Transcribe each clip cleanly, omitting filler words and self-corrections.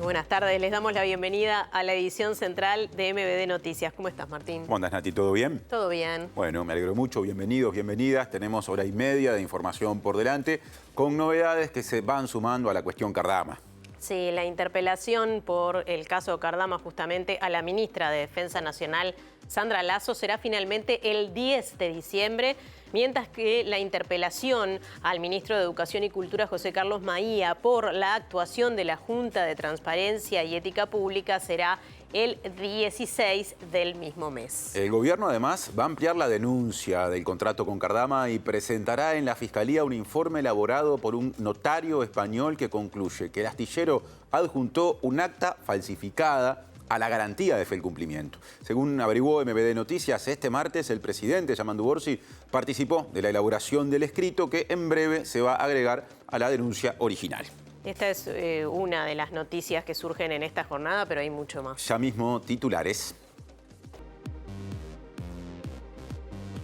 Buenas tardes, les damos la bienvenida a la edición central de MBD Noticias. ¿Cómo estás, Martín? ¿Cómo andas, Nati? ¿Todo bien? Todo bien. Bueno, me alegro mucho. Bienvenidos, bienvenidas. Tenemos hora y media de información por delante con novedades que se van sumando a la cuestión Cardama. Sí, la interpelación por el caso Cardama justamente a la ministra de Defensa Nacional, Sandra Lasso, será finalmente el 10 de diciembre, mientras que la interpelación al ministro de Educación y Cultura, José Carlos Maía, por la actuación de la Junta de Transparencia y Ética Pública será el 16 del mismo mes. El gobierno además va a ampliar la denuncia del contrato con Cardama y presentará en la Fiscalía un informe elaborado por un notario español que concluye que el astillero adjuntó un acta falsificada a la garantía de fe el cumplimiento. Según averiguó MBD Noticias, este martes el presidente Yamandu Orsi participó de la elaboración del escrito que en breve se va a agregar a la denuncia original. Esta es una de las noticias que surgen en esta jornada, pero hay mucho más. Ya mismo titulares.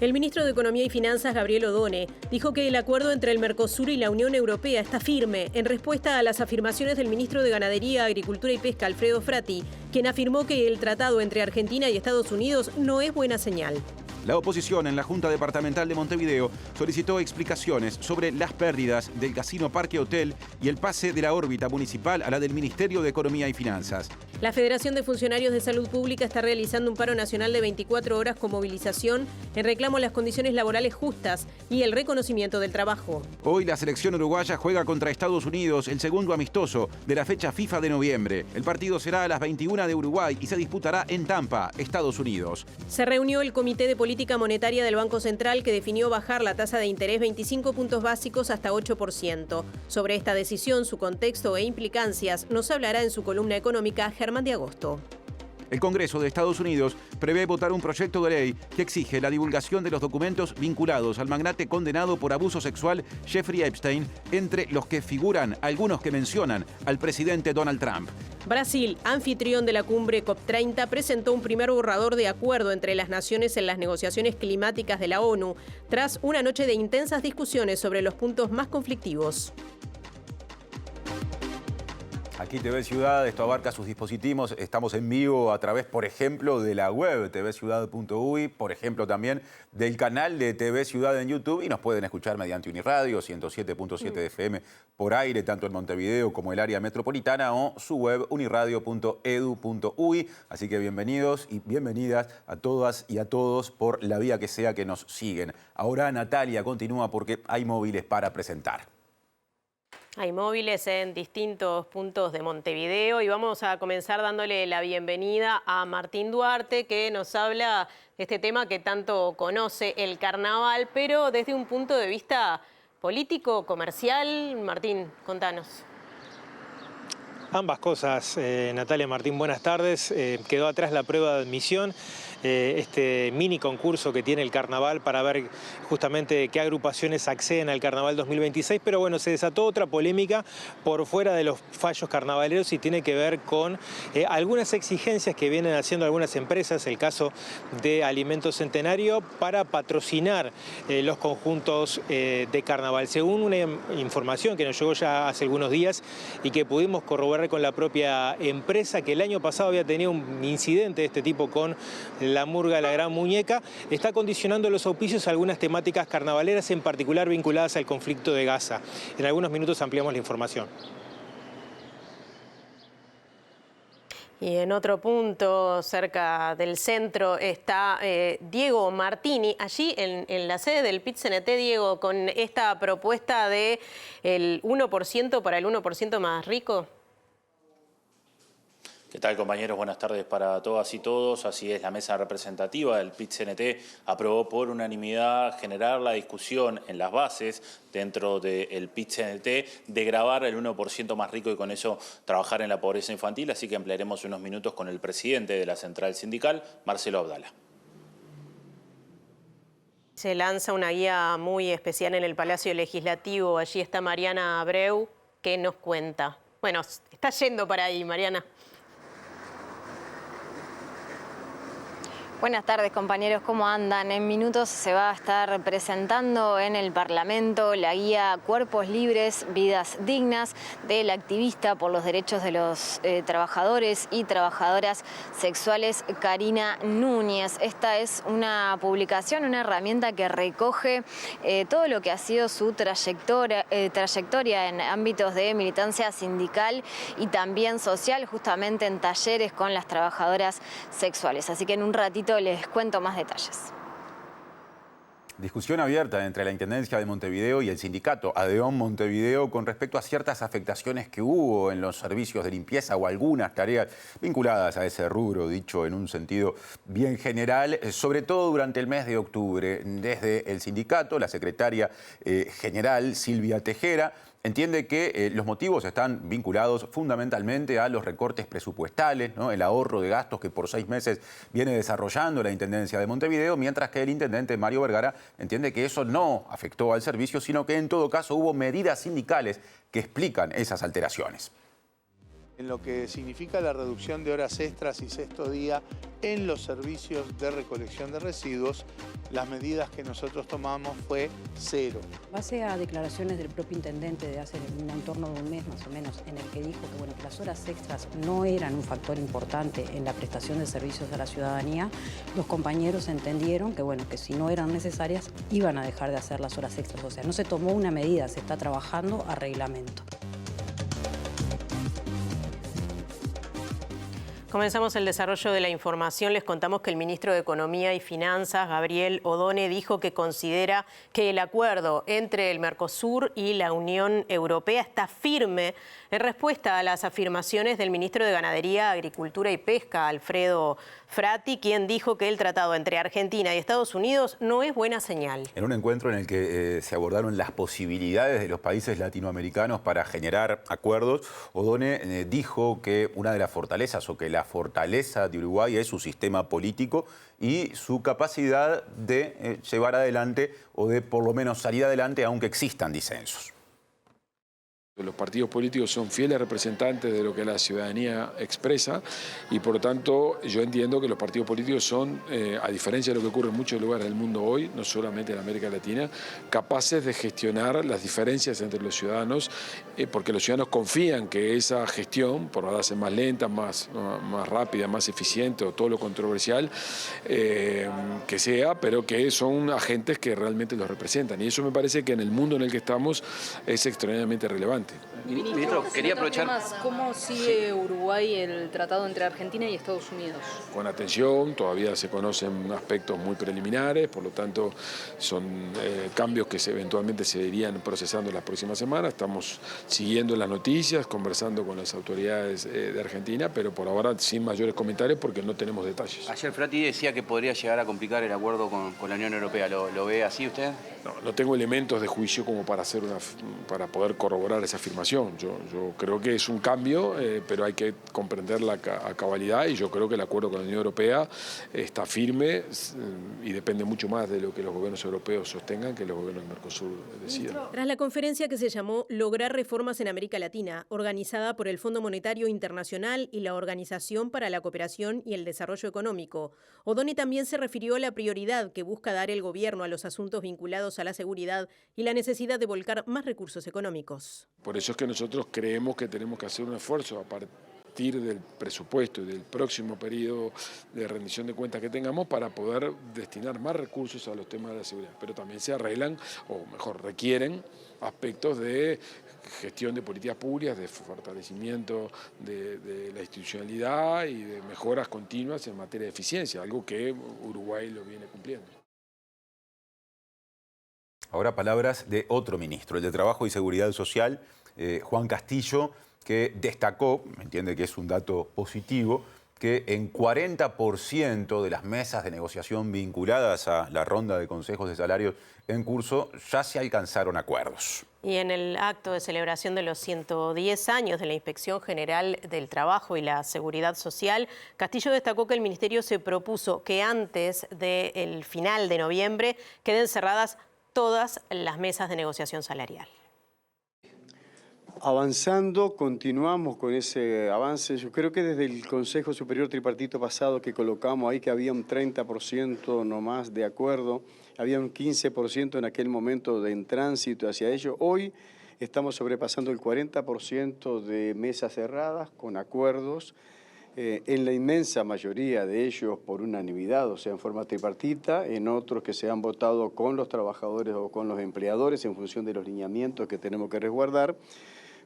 El ministro de Economía y Finanzas, Gabriel Odone, dijo que el acuerdo entre el Mercosur y la Unión Europea está firme en respuesta a las afirmaciones del ministro de Ganadería, Agricultura y Pesca, Alfredo Frati, quien afirmó que el tratado entre Argentina y Estados Unidos no es buena señal. La oposición en la Junta Departamental de Montevideo solicitó explicaciones sobre las pérdidas del Casino Parque Hotel y el pase de la órbita municipal a la del Ministerio de Economía y Finanzas. La Federación de Funcionarios de Salud Pública está realizando un paro nacional de 24 horas con movilización en reclamo a las condiciones laborales justas y el reconocimiento del trabajo. Hoy la selección uruguaya juega contra Estados Unidos el segundo amistoso de la fecha FIFA de noviembre. El partido será a las 21 de Uruguay y se disputará en Tampa, Estados Unidos. Se reunió el Comité de Política Monetaria del Banco Central que definió bajar la tasa de interés 25 puntos básicos hasta 8%. Sobre esta decisión, su contexto e implicancias nos hablará en su columna económica Germán de Agosto. El Congreso de Estados Unidos prevé votar un proyecto de ley que exige la divulgación de los documentos vinculados al magnate condenado por abuso sexual Jeffrey Epstein, entre los que figuran algunos que mencionan al presidente Donald Trump. Brasil, anfitrión de la cumbre COP30, presentó un primer borrador de acuerdo entre las naciones en las negociaciones climáticas de la ONU, tras una noche de intensas discusiones sobre los puntos más conflictivos. Aquí TV Ciudad, esto abarca sus dispositivos. Estamos en vivo a través, por ejemplo, de la web tvciudad.uy, por ejemplo, también del canal de TV Ciudad en YouTube, y nos pueden escuchar mediante Uniradio 107.7 de FM por aire, tanto en Montevideo como el área metropolitana, o su web uniradio.edu.uy. Así que bienvenidos y bienvenidas a todas y a todos por la vía que sea que nos siguen. Ahora Natalia continúa porque hay móviles para presentar. Hay móviles en distintos puntos de Montevideo y vamos a comenzar dándole la bienvenida a Martín Duarte, que nos habla de este tema que tanto conoce, el carnaval, pero desde un punto de vista político, comercial. Martín, contanos. Ambas cosas, Natalia, Martín, buenas tardes. Quedó atrás la prueba de admisión, este mini concurso que tiene el carnaval para ver justamente qué agrupaciones acceden al carnaval 2026, pero bueno, se desató otra polémica por fuera de los fallos carnavaleros y tiene que ver con algunas exigencias que vienen haciendo algunas empresas, el caso de Alimentos Centenario, para patrocinar los conjuntos de carnaval. Según una información que nos llegó ya hace algunos días y que pudimos corroborar con la propia empresa, que el año pasado había tenido un incidente de este tipo con la murga La Gran Muñeca, está condicionando los auspicios a algunas temáticas carnavaleras, en particular vinculadas al conflicto de Gaza. En algunos minutos ampliamos la información. Y en otro punto, cerca del centro, está Diego Martini, allí en la sede del PIT-CNT, Diego, con esta propuesta de el 1% para el 1% más rico. ¿Qué tal, compañeros? Buenas tardes para todas y todos. Así es, la mesa representativa del PIT-CNT aprobó por unanimidad generar la discusión en las bases dentro del PIT-CNT de grabar el 1% más rico y con eso trabajar en la pobreza infantil. Así que emplearemos unos minutos con el presidente de la central sindical, Marcelo Abdala. Se lanza una guía muy especial en el Palacio Legislativo. Allí está Mariana Abreu, que nos cuenta. Bueno, está yendo para ahí, Mariana. Buenas tardes, compañeros, ¿cómo andan? En minutos se va a estar presentando en el Parlamento la guía Cuerpos Libres, Vidas Dignas del activista por los derechos de los trabajadores y trabajadoras sexuales Karina Núñez. Esta es una publicación, una herramienta que recoge todo lo que ha sido su trayectoria en ámbitos de militancia sindical y también social, justamente en talleres con las trabajadoras sexuales. Así que en un ratito les cuento más detalles. Discusión abierta entre la Intendencia de Montevideo y el sindicato ADEON Montevideo con respecto a ciertas afectaciones que hubo en los servicios de limpieza o algunas tareas vinculadas a ese rubro, dicho en un sentido bien general, sobre todo durante el mes de octubre. Desde el sindicato, la secretaria general Silvia Tejera entiende que los motivos están vinculados fundamentalmente a los recortes presupuestales, ¿no? El ahorro de gastos que por 6 meses viene desarrollando la Intendencia de Montevideo, mientras que el intendente Mario Vergara entiende que eso no afectó al servicio, sino que en todo caso hubo medidas sindicales que explican esas alteraciones. En lo que significa la reducción de horas extras y sexto día en los servicios de recolección de residuos, las medidas que nosotros tomamos fue 0. Base a declaraciones del propio intendente de hace en torno de un mes más o menos, en el que dijo que las horas extras no eran un factor importante en la prestación de servicios a la ciudadanía, los compañeros entendieron que si no eran necesarias iban a dejar de hacer las horas extras. O sea, no se tomó una medida, se está trabajando a reglamento. Comenzamos el desarrollo de la información. Les contamos que el ministro de Economía y Finanzas, Gabriel Odone, dijo que considera que el acuerdo entre el Mercosur y la Unión Europea está firme en respuesta a las afirmaciones del ministro de Ganadería, Agricultura y Pesca, Alfredo Frati, quien dijo que el tratado entre Argentina y Estados Unidos no es buena señal. En un encuentro en el que se abordaron las posibilidades de los países latinoamericanos para generar acuerdos, Odone dijo que una de las fortalezas o que la fortaleza de Uruguay es su sistema político y su capacidad de llevar adelante o de por lo menos salir adelante aunque existan disensos. Los partidos políticos son fieles representantes de lo que la ciudadanía expresa y por lo tanto yo entiendo que los partidos políticos son, a diferencia de lo que ocurre en muchos lugares del mundo hoy, no solamente en América Latina, capaces de gestionar las diferencias entre los ciudadanos porque los ciudadanos confían que esa gestión, por darse más lenta, más rápida, más eficiente o todo lo controversial que sea, pero que son agentes que realmente los representan y eso me parece que en el mundo en el que estamos es extremadamente relevante. Ministro, quería aprovechar... ¿Cómo sigue Uruguay el tratado entre Argentina y Estados Unidos? Con atención, todavía se conocen aspectos muy preliminares, por lo tanto son cambios que eventualmente se irían procesando en las próximas semanas. Estamos siguiendo las noticias, conversando con las autoridades de Argentina, pero por ahora sin mayores comentarios porque no tenemos detalles. Ayer Frati decía que podría llegar a complicar el acuerdo con la Unión Europea. ¿Lo ve así usted? No tengo elementos de juicio como para poder corroborar esa afirmación. Yo creo que es un cambio, pero hay que comprenderla a cabalidad y yo creo que el acuerdo con la Unión Europea está firme y depende mucho más de lo que los gobiernos europeos sostengan que los gobiernos del Mercosur decidan. Tras la conferencia que se llamó Lograr Reformas en América Latina, organizada por el Fondo Monetario Internacional y la Organización para la Cooperación y el Desarrollo Económico, Odone también se refirió a la prioridad que busca dar el gobierno a los asuntos vinculados a la seguridad y la necesidad de volcar más recursos económicos. Por eso es que nosotros creemos que tenemos que hacer un esfuerzo a partir del presupuesto y del próximo periodo de rendición de cuentas que tengamos para poder destinar más recursos a los temas de la seguridad. Pero también se arreglan, o mejor, requieren aspectos de gestión de políticas públicas, de fortalecimiento de la institucionalidad y de mejoras continuas en materia de eficiencia, algo que Uruguay lo viene cumpliendo. Ahora palabras de otro ministro, el de Trabajo y Seguridad Social, Juan Castillo, que destacó, me entiende que es un dato positivo, que en 40% de las mesas de negociación vinculadas a la ronda de consejos de salarios en curso ya se alcanzaron acuerdos. Y en el acto de celebración de los 110 años de la Inspección General del Trabajo y la Seguridad Social, Castillo destacó que el Ministerio se propuso que antes del final de noviembre queden cerradas todas las mesas de negociación salarial. Avanzando, continuamos con ese avance. Yo creo que desde el Consejo Superior Tripartito pasado que colocamos ahí que había un 30% nomás de acuerdo, había un 15% en aquel momento en tránsito hacia ello. Hoy estamos sobrepasando el 40% de mesas cerradas con acuerdos, en la inmensa mayoría de ellos por unanimidad, o sea, en forma tripartita, en otros que se han votado con los trabajadores o con los empleadores en función de los lineamientos que tenemos que resguardar,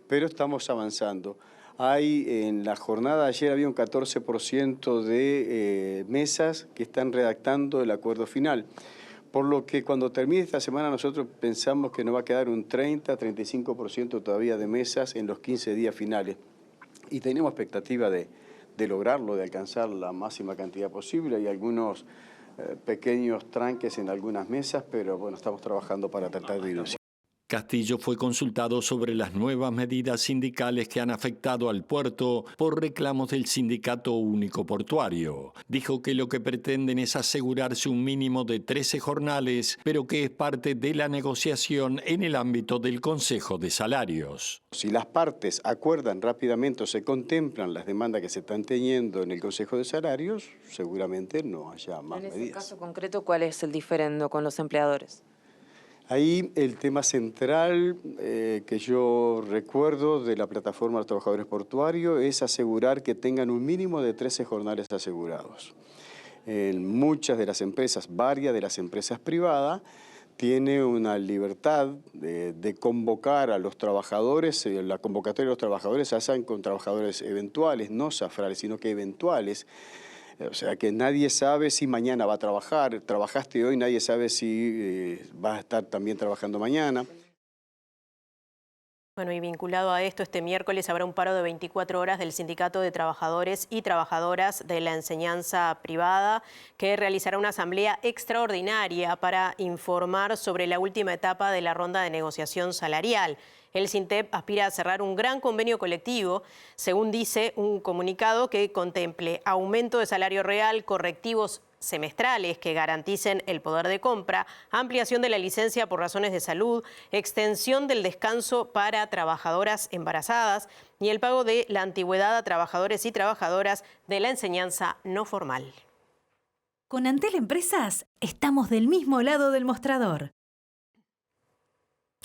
pero estamos avanzando. En la jornada de ayer había un 14% de mesas que están redactando el acuerdo final. Por lo que cuando termine esta semana nosotros pensamos que nos va a quedar un 30-35% todavía de mesas en los 15 días finales. Y tenemos expectativa de lograrlo, de alcanzar la máxima cantidad posible. Hay algunos pequeños tranques en algunas mesas, pero bueno, estamos trabajando para tratar de dilucidar. Castillo fue consultado sobre las nuevas medidas sindicales que han afectado al puerto por reclamos del Sindicato Único Portuario. Dijo que lo que pretenden es asegurarse un mínimo de 13 jornales, pero que es parte de la negociación en el ámbito del Consejo de Salarios. Si las partes acuerdan rápidamente o se contemplan las demandas que se están teniendo en el Consejo de Salarios, seguramente no haya más medidas. En ese caso concreto, ¿cuál es el diferendo con los empleadores? Ahí el tema central que yo recuerdo de la plataforma de los trabajadores portuarios es asegurar que tengan un mínimo de 13 jornales asegurados. En muchas de las empresas, varias de las empresas privadas, tiene una libertad de convocar a los trabajadores, la convocatoria de los trabajadores se hace con trabajadores eventuales, no zafrales, sino que eventuales. O sea, que nadie sabe si mañana va a trabajar. Trabajaste hoy, nadie sabe si vas a estar también trabajando mañana. Bueno, y vinculado a esto, este miércoles habrá un paro de 24 horas del Sindicato de Trabajadores y Trabajadoras de la Enseñanza Privada, que realizará una asamblea extraordinaria para informar sobre la última etapa de la ronda de negociación salarial. El SINTEP aspira a cerrar un gran convenio colectivo, según dice un comunicado que contemple aumento de salario real, correctivos semestrales que garanticen el poder de compra, ampliación de la licencia por razones de salud, extensión del descanso para trabajadoras embarazadas y el pago de la antigüedad a trabajadores y trabajadoras de la enseñanza no formal. Con Antel Empresas estamos del mismo lado del mostrador.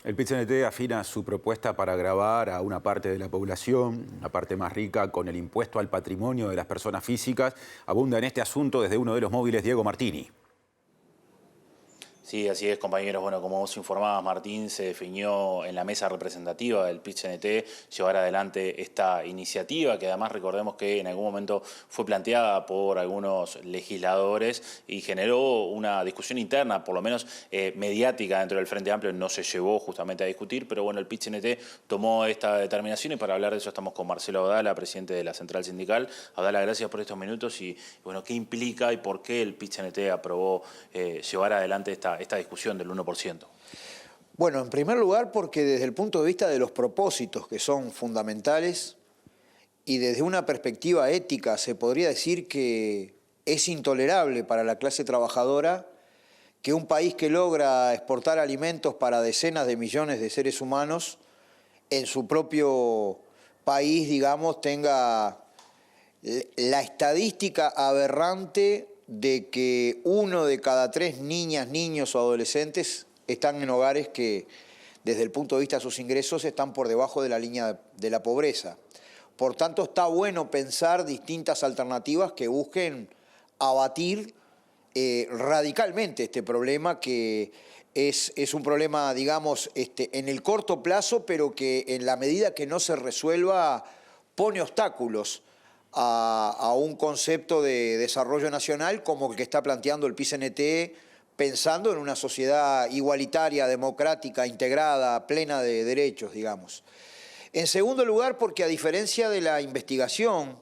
El PIT-CNT afina su propuesta para gravar a una parte de la población, una parte más rica, con el impuesto al patrimonio de las personas físicas. Abunda en este asunto desde uno de los móviles Diego Martini. Sí, así es, compañeros. Bueno, como vos informabas, Martín, se definió en la mesa representativa del PIT-CNT llevar adelante esta iniciativa, que además recordemos que en algún momento fue planteada por algunos legisladores y generó una discusión interna, por lo menos mediática, dentro del Frente Amplio. No se llevó justamente a discutir, pero bueno, el PIT-CNT tomó esta determinación y para hablar de eso estamos con Marcelo Abdala, presidente de la Central Sindical. Abdala, gracias por estos minutos y bueno, ¿qué implica y por qué el PIT-CNT aprobó llevar adelante esta discusión del 1%? Bueno, en primer lugar porque desde el punto de vista de los propósitos que son fundamentales y desde una perspectiva ética se podría decir que es intolerable para la clase trabajadora que un país que logra exportar alimentos para decenas de millones de seres humanos en su propio país, digamos, tenga la estadística aberrante de que 1 de cada 3 niñas, niños o adolescentes están en hogares que, desde el punto de vista de sus ingresos, están por debajo de la línea de la pobreza. Por tanto, está bueno pensar distintas alternativas que busquen abatir radicalmente este problema, que es un problema, digamos, en el corto plazo, pero que en la medida que no se resuelva pone obstáculos a un concepto de desarrollo nacional como el que está planteando el PIT-CNT, pensando en una sociedad igualitaria, democrática, integrada, plena de derechos, digamos. En segundo lugar, porque a diferencia de la investigación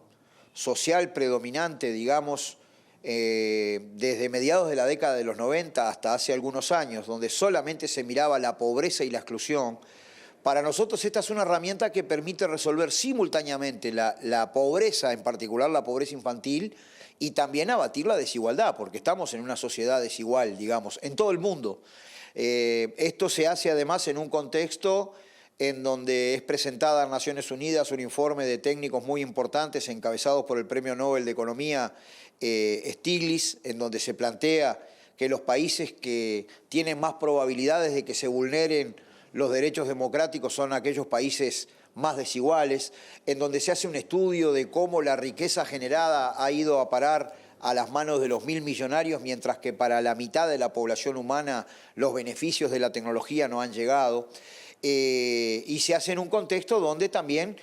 social predominante, digamos, desde mediados de la década de los 90 hasta hace algunos años, donde solamente se miraba la pobreza y la exclusión, para nosotros esta es una herramienta que permite resolver simultáneamente la pobreza, en particular la pobreza infantil, y también abatir la desigualdad, porque estamos en una sociedad desigual, digamos, en todo el mundo. Esto se hace además en un contexto en donde es presentada a Naciones Unidas un informe de técnicos muy importantes encabezados por el Premio Nobel de Economía Stiglitz, en donde se plantea que los países que tienen más probabilidades de que se vulneren los derechos democráticos son aquellos países más desiguales, en donde se hace un estudio de cómo la riqueza generada ha ido a parar a las manos de los 1.000 millonarios, mientras que para la mitad de la población humana los beneficios de la tecnología no han llegado. Y se hace en un contexto donde también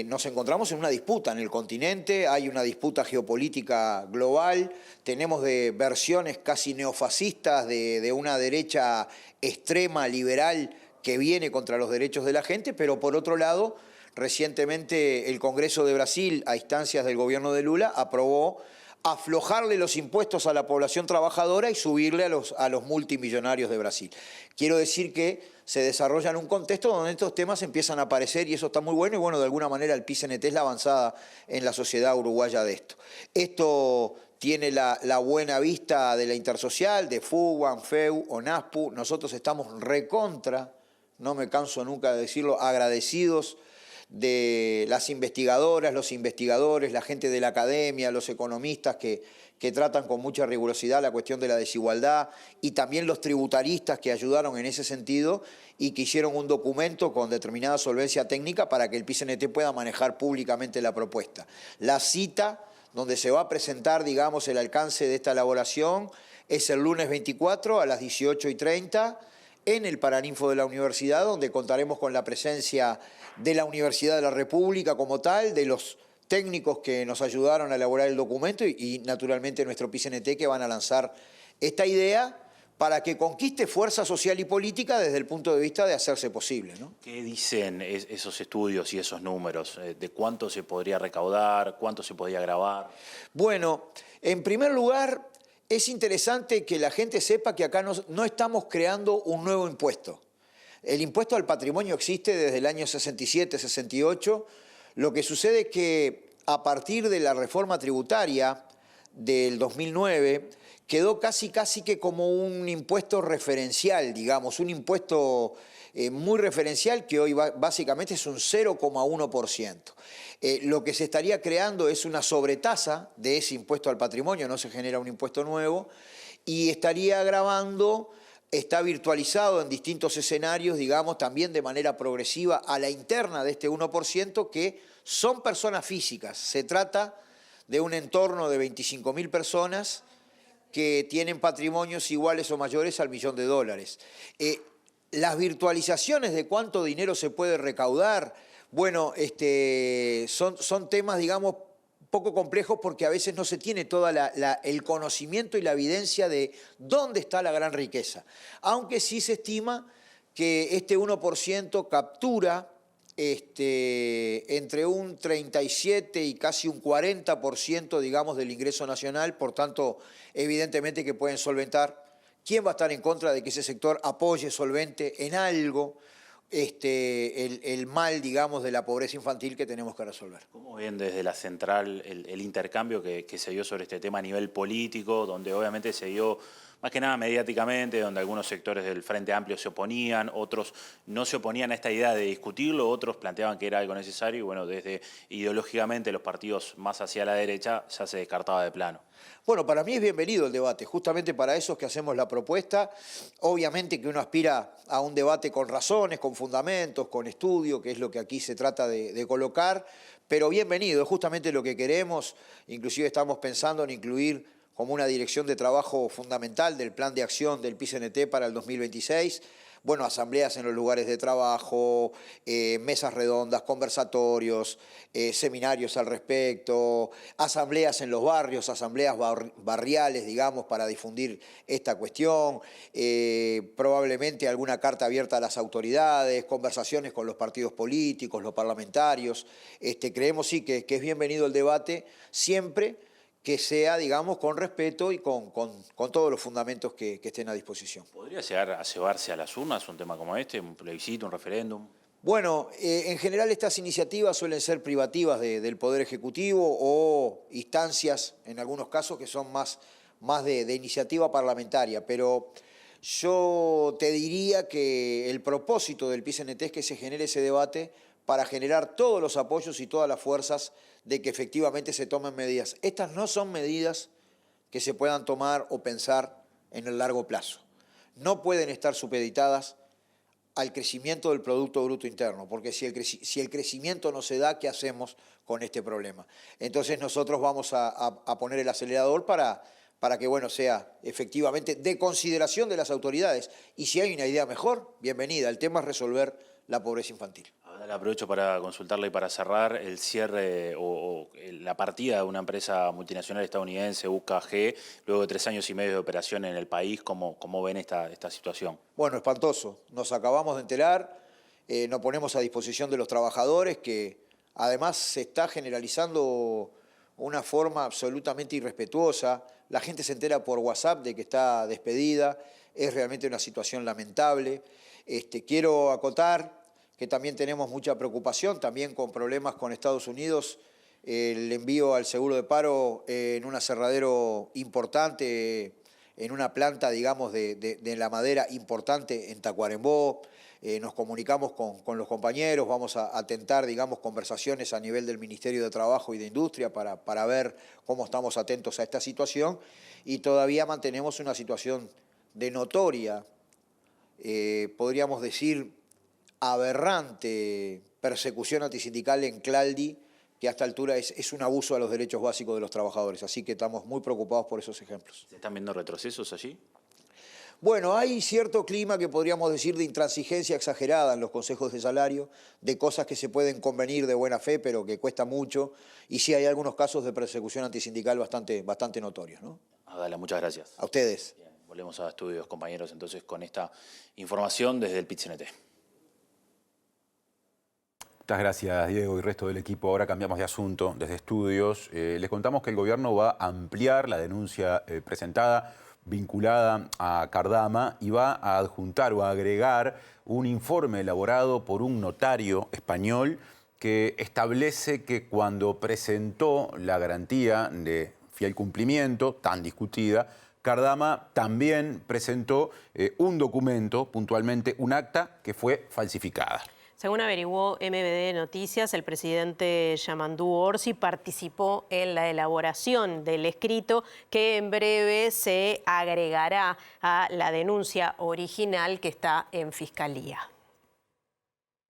nos encontramos en una disputa en el continente, hay una disputa geopolítica global, tenemos de versiones casi neofascistas de una derecha extrema, liberal, que viene contra los derechos de la gente, pero por otro lado, recientemente el Congreso de Brasil, a instancias del gobierno de Lula, aprobó aflojarle los impuestos a la población trabajadora y subirle a los multimillonarios de Brasil. Quiero decir que se desarrolla en un contexto donde estos temas empiezan a aparecer y eso está muy bueno y bueno, de alguna manera el PIT-CNT es la avanzada en la sociedad uruguaya de esto. Esto tiene la buena vista de la Intersocial, de FUGUAN, FEU, ONASPU. Nosotros estamos recontra, no me canso nunca de decirlo, agradecidos de las investigadoras, los investigadores, la gente de la academia, los economistas que tratan con mucha rigurosidad la cuestión de la desigualdad y también los tributaristas que ayudaron en ese sentido y que hicieron un documento con determinada solvencia técnica para que el PIT-CNT pueda manejar públicamente la propuesta. La cita donde se va a presentar, digamos, el alcance de esta elaboración es el lunes 24 a las 18:30 en el Paraninfo de la Universidad, donde contaremos con la presencia de la Universidad de la República como tal, de los técnicos que nos ayudaron a elaborar el documento y naturalmente nuestro PIT-CNT que van a lanzar esta idea para que conquiste fuerza social y política desde el punto de vista de hacerse posible, ¿no? ¿Qué dicen esos estudios y esos números? ¿De cuánto se podría recaudar? ¿Cuánto se podría grabar? Bueno, en primer lugar, es interesante que la gente sepa que acá no estamos creando un nuevo impuesto. El impuesto al patrimonio existe desde el año 67, 68. Lo que sucede es que a partir de la reforma tributaria del 2009 quedó casi que como un impuesto referencial, digamos, un impuesto muy referencial que hoy básicamente es un 0,1%. Lo que se estaría creando es una sobretasa de ese impuesto al patrimonio, no se genera un impuesto nuevo, y estaría agravando, está virtualizado en distintos escenarios, digamos, también de manera progresiva a la interna de este 1%, que son personas físicas. Se trata de un entorno de 25.000 personas que tienen patrimonios iguales o mayores al $1.000.000. Las virtualizaciones de cuánto dinero se puede recaudar, bueno, son temas, digamos, poco complejos porque a veces no se tiene todo el conocimiento y la evidencia de dónde está la gran riqueza. Aunque sí se estima que este 1% captura entre un 37 y casi un 40%, digamos, del ingreso nacional, por tanto, evidentemente que pueden solventar. ¿Quién va a estar en contra de que ese sector apoye, solvente en algo el mal, digamos, de la pobreza infantil que tenemos que resolver? ¿Cómo ven desde la central el intercambio que se dio sobre este tema a nivel político, donde obviamente se dio más que nada mediáticamente, donde algunos sectores del Frente Amplio se oponían, otros no se oponían a esta idea de discutirlo, otros planteaban que era algo necesario y bueno, desde ideológicamente los partidos más hacia la derecha ya se descartaba de plano? Bueno, para mí es bienvenido el debate, justamente para eso es que hacemos la propuesta. Obviamente que uno aspira a un debate con razones, con fundamentos, con estudio, que es lo que aquí se trata de colocar, pero bienvenido, es justamente lo que queremos. Inclusive estamos pensando en incluir como una dirección de trabajo fundamental del plan de acción del PIT-CNT para el 2026, bueno, asambleas en los lugares de trabajo, mesas redondas, conversatorios, seminarios al respecto, asambleas en los barrios, asambleas barriales, digamos, para difundir esta cuestión, probablemente alguna carta abierta a las autoridades, conversaciones con los partidos políticos, los parlamentarios. Creemos sí que es bienvenido el debate siempre que sea, digamos, con respeto y con todos los fundamentos que estén a disposición. ¿Podría llegar a llevarse a las urnas un tema como este, un plebiscito, un referéndum? Bueno, en general estas iniciativas suelen ser privativas del Poder Ejecutivo o instancias, en algunos casos, que son más de iniciativa parlamentaria, pero Yo te diría que el propósito del PIT-CNT es que se genere ese debate para generar todos los apoyos y todas las fuerzas de que efectivamente se tomen medidas. Estas no son medidas que se puedan tomar o pensar en el largo plazo. No pueden estar supeditadas al crecimiento del Producto Bruto Interno, porque si el crecimiento no se da, ¿qué hacemos con este problema? Entonces nosotros vamos a poner el acelerador para que bueno, sea efectivamente de consideración de las autoridades. Y si hay una idea mejor, bienvenida. El tema es resolver la pobreza infantil. Ahora aprovecho para consultarle y para cerrar el cierre o la partida de una empresa multinacional estadounidense, UKG, luego de 3 años y medio de operación en el país. ¿Cómo ven esta situación? Bueno, espantoso. Nos acabamos de enterar, nos ponemos a disposición de los trabajadores, que además se está generalizando una forma absolutamente irrespetuosa. La gente se entera por WhatsApp de que está despedida. Es realmente una situación lamentable. Quiero acotar que también tenemos mucha preocupación, también con problemas con Estados Unidos, el envío al seguro de paro en un aserradero importante, en una planta, digamos, de la madera importante en Tacuarembó. Nos comunicamos con los compañeros, vamos a tentar, digamos, conversaciones a nivel del Ministerio de Trabajo y de Industria para ver cómo estamos atentos a esta situación, y todavía mantenemos una situación de notoria, podríamos decir, aberrante persecución antisindical en Claldi, que a esta altura es un abuso a los derechos básicos de los trabajadores. Así que estamos muy preocupados por esos ejemplos. ¿Se están viendo retrocesos allí? Bueno, hay cierto clima que podríamos decir de intransigencia exagerada en los consejos de salario, de cosas que se pueden convenir de buena fe, pero que cuesta mucho, y sí hay algunos casos de persecución antisindical bastante notorios, ¿no? Adela, muchas gracias. A ustedes. Bien, volvemos a estudios, compañeros, entonces con esta información desde el PIT-CNT. Muchas gracias, Diego y resto del equipo. Ahora cambiamos de asunto desde estudios. Les contamos que el gobierno va a ampliar la denuncia presentada vinculada a Cardama y va a adjuntar o a agregar un informe elaborado por un notario español que establece que cuando presentó la garantía de fiel cumplimiento, tan discutida, Cardama también presentó un documento, puntualmente un acta, que fue falsificada. Según averiguó MBD Noticias, el presidente Yamandú Orsi participó en la elaboración del escrito que en breve se agregará a la denuncia original que está en Fiscalía.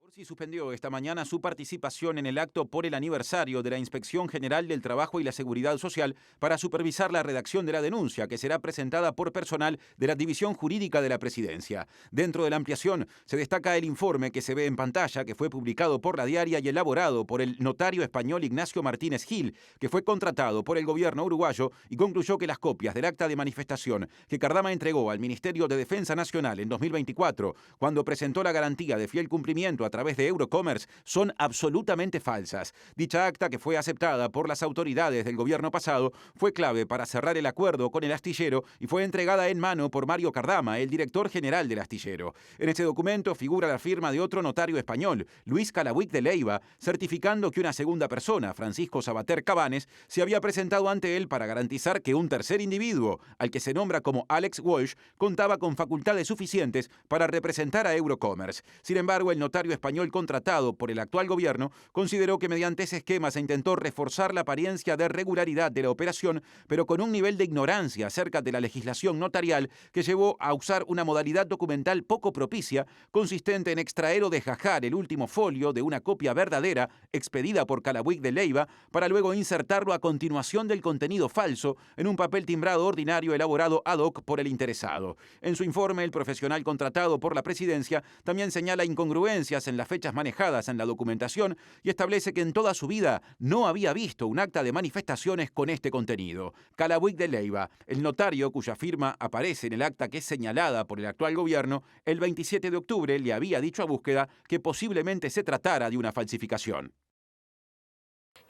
Orsi suspendió esta mañana su participación en el acto por el aniversario de la Inspección General del Trabajo y la Seguridad Social para supervisar la redacción de la denuncia, que será presentada por personal de la División Jurídica de la Presidencia. Dentro de la ampliación se destaca el informe que se ve en pantalla, que fue publicado por La Diaria y elaborado por el notario español Ignacio Martínez Gil, que fue contratado por el gobierno uruguayo y concluyó que las copias del acta de manifestación que Cardama entregó al Ministerio de Defensa Nacional en 2024, cuando presentó la garantía de fiel cumplimiento a través de Eurocommerce, son absolutamente falsas. Dicha acta, que fue aceptada por las autoridades del gobierno pasado, fue clave para cerrar el acuerdo con el astillero y fue entregada en mano por Mario Cardama, el director general del astillero. En este documento figura la firma de otro notario español, Luis Calabuig de Leiva, certificando que una segunda persona, Francisco Sabater Cabanes, se había presentado ante él para garantizar que un tercer individuo, al que se nombra como Alex Walsh, contaba con facultades suficientes para representar a Eurocommerce. Sin embargo, el notario español contratado por el actual gobierno consideró que mediante ese esquema se intentó reforzar la apariencia de regularidad de la operación, pero con un nivel de ignorancia acerca de la legislación notarial que llevó a usar una modalidad documental poco propicia, consistente en extraer o desgajar el último folio de una copia verdadera expedida por Calabuig de Leiva para luego insertarlo a continuación del contenido falso en un papel timbrado ordinario elaborado ad hoc por el interesado. En su informe, el profesional contratado por la presidencia también señala incongruencias en las fechas manejadas en la documentación y establece que en toda su vida no había visto un acta de manifestaciones con este contenido. Calabuig de Leiva, el notario cuya firma aparece en el acta que es señalada por el actual gobierno, el 27 de octubre le había dicho a Búsqueda que posiblemente se tratara de una falsificación.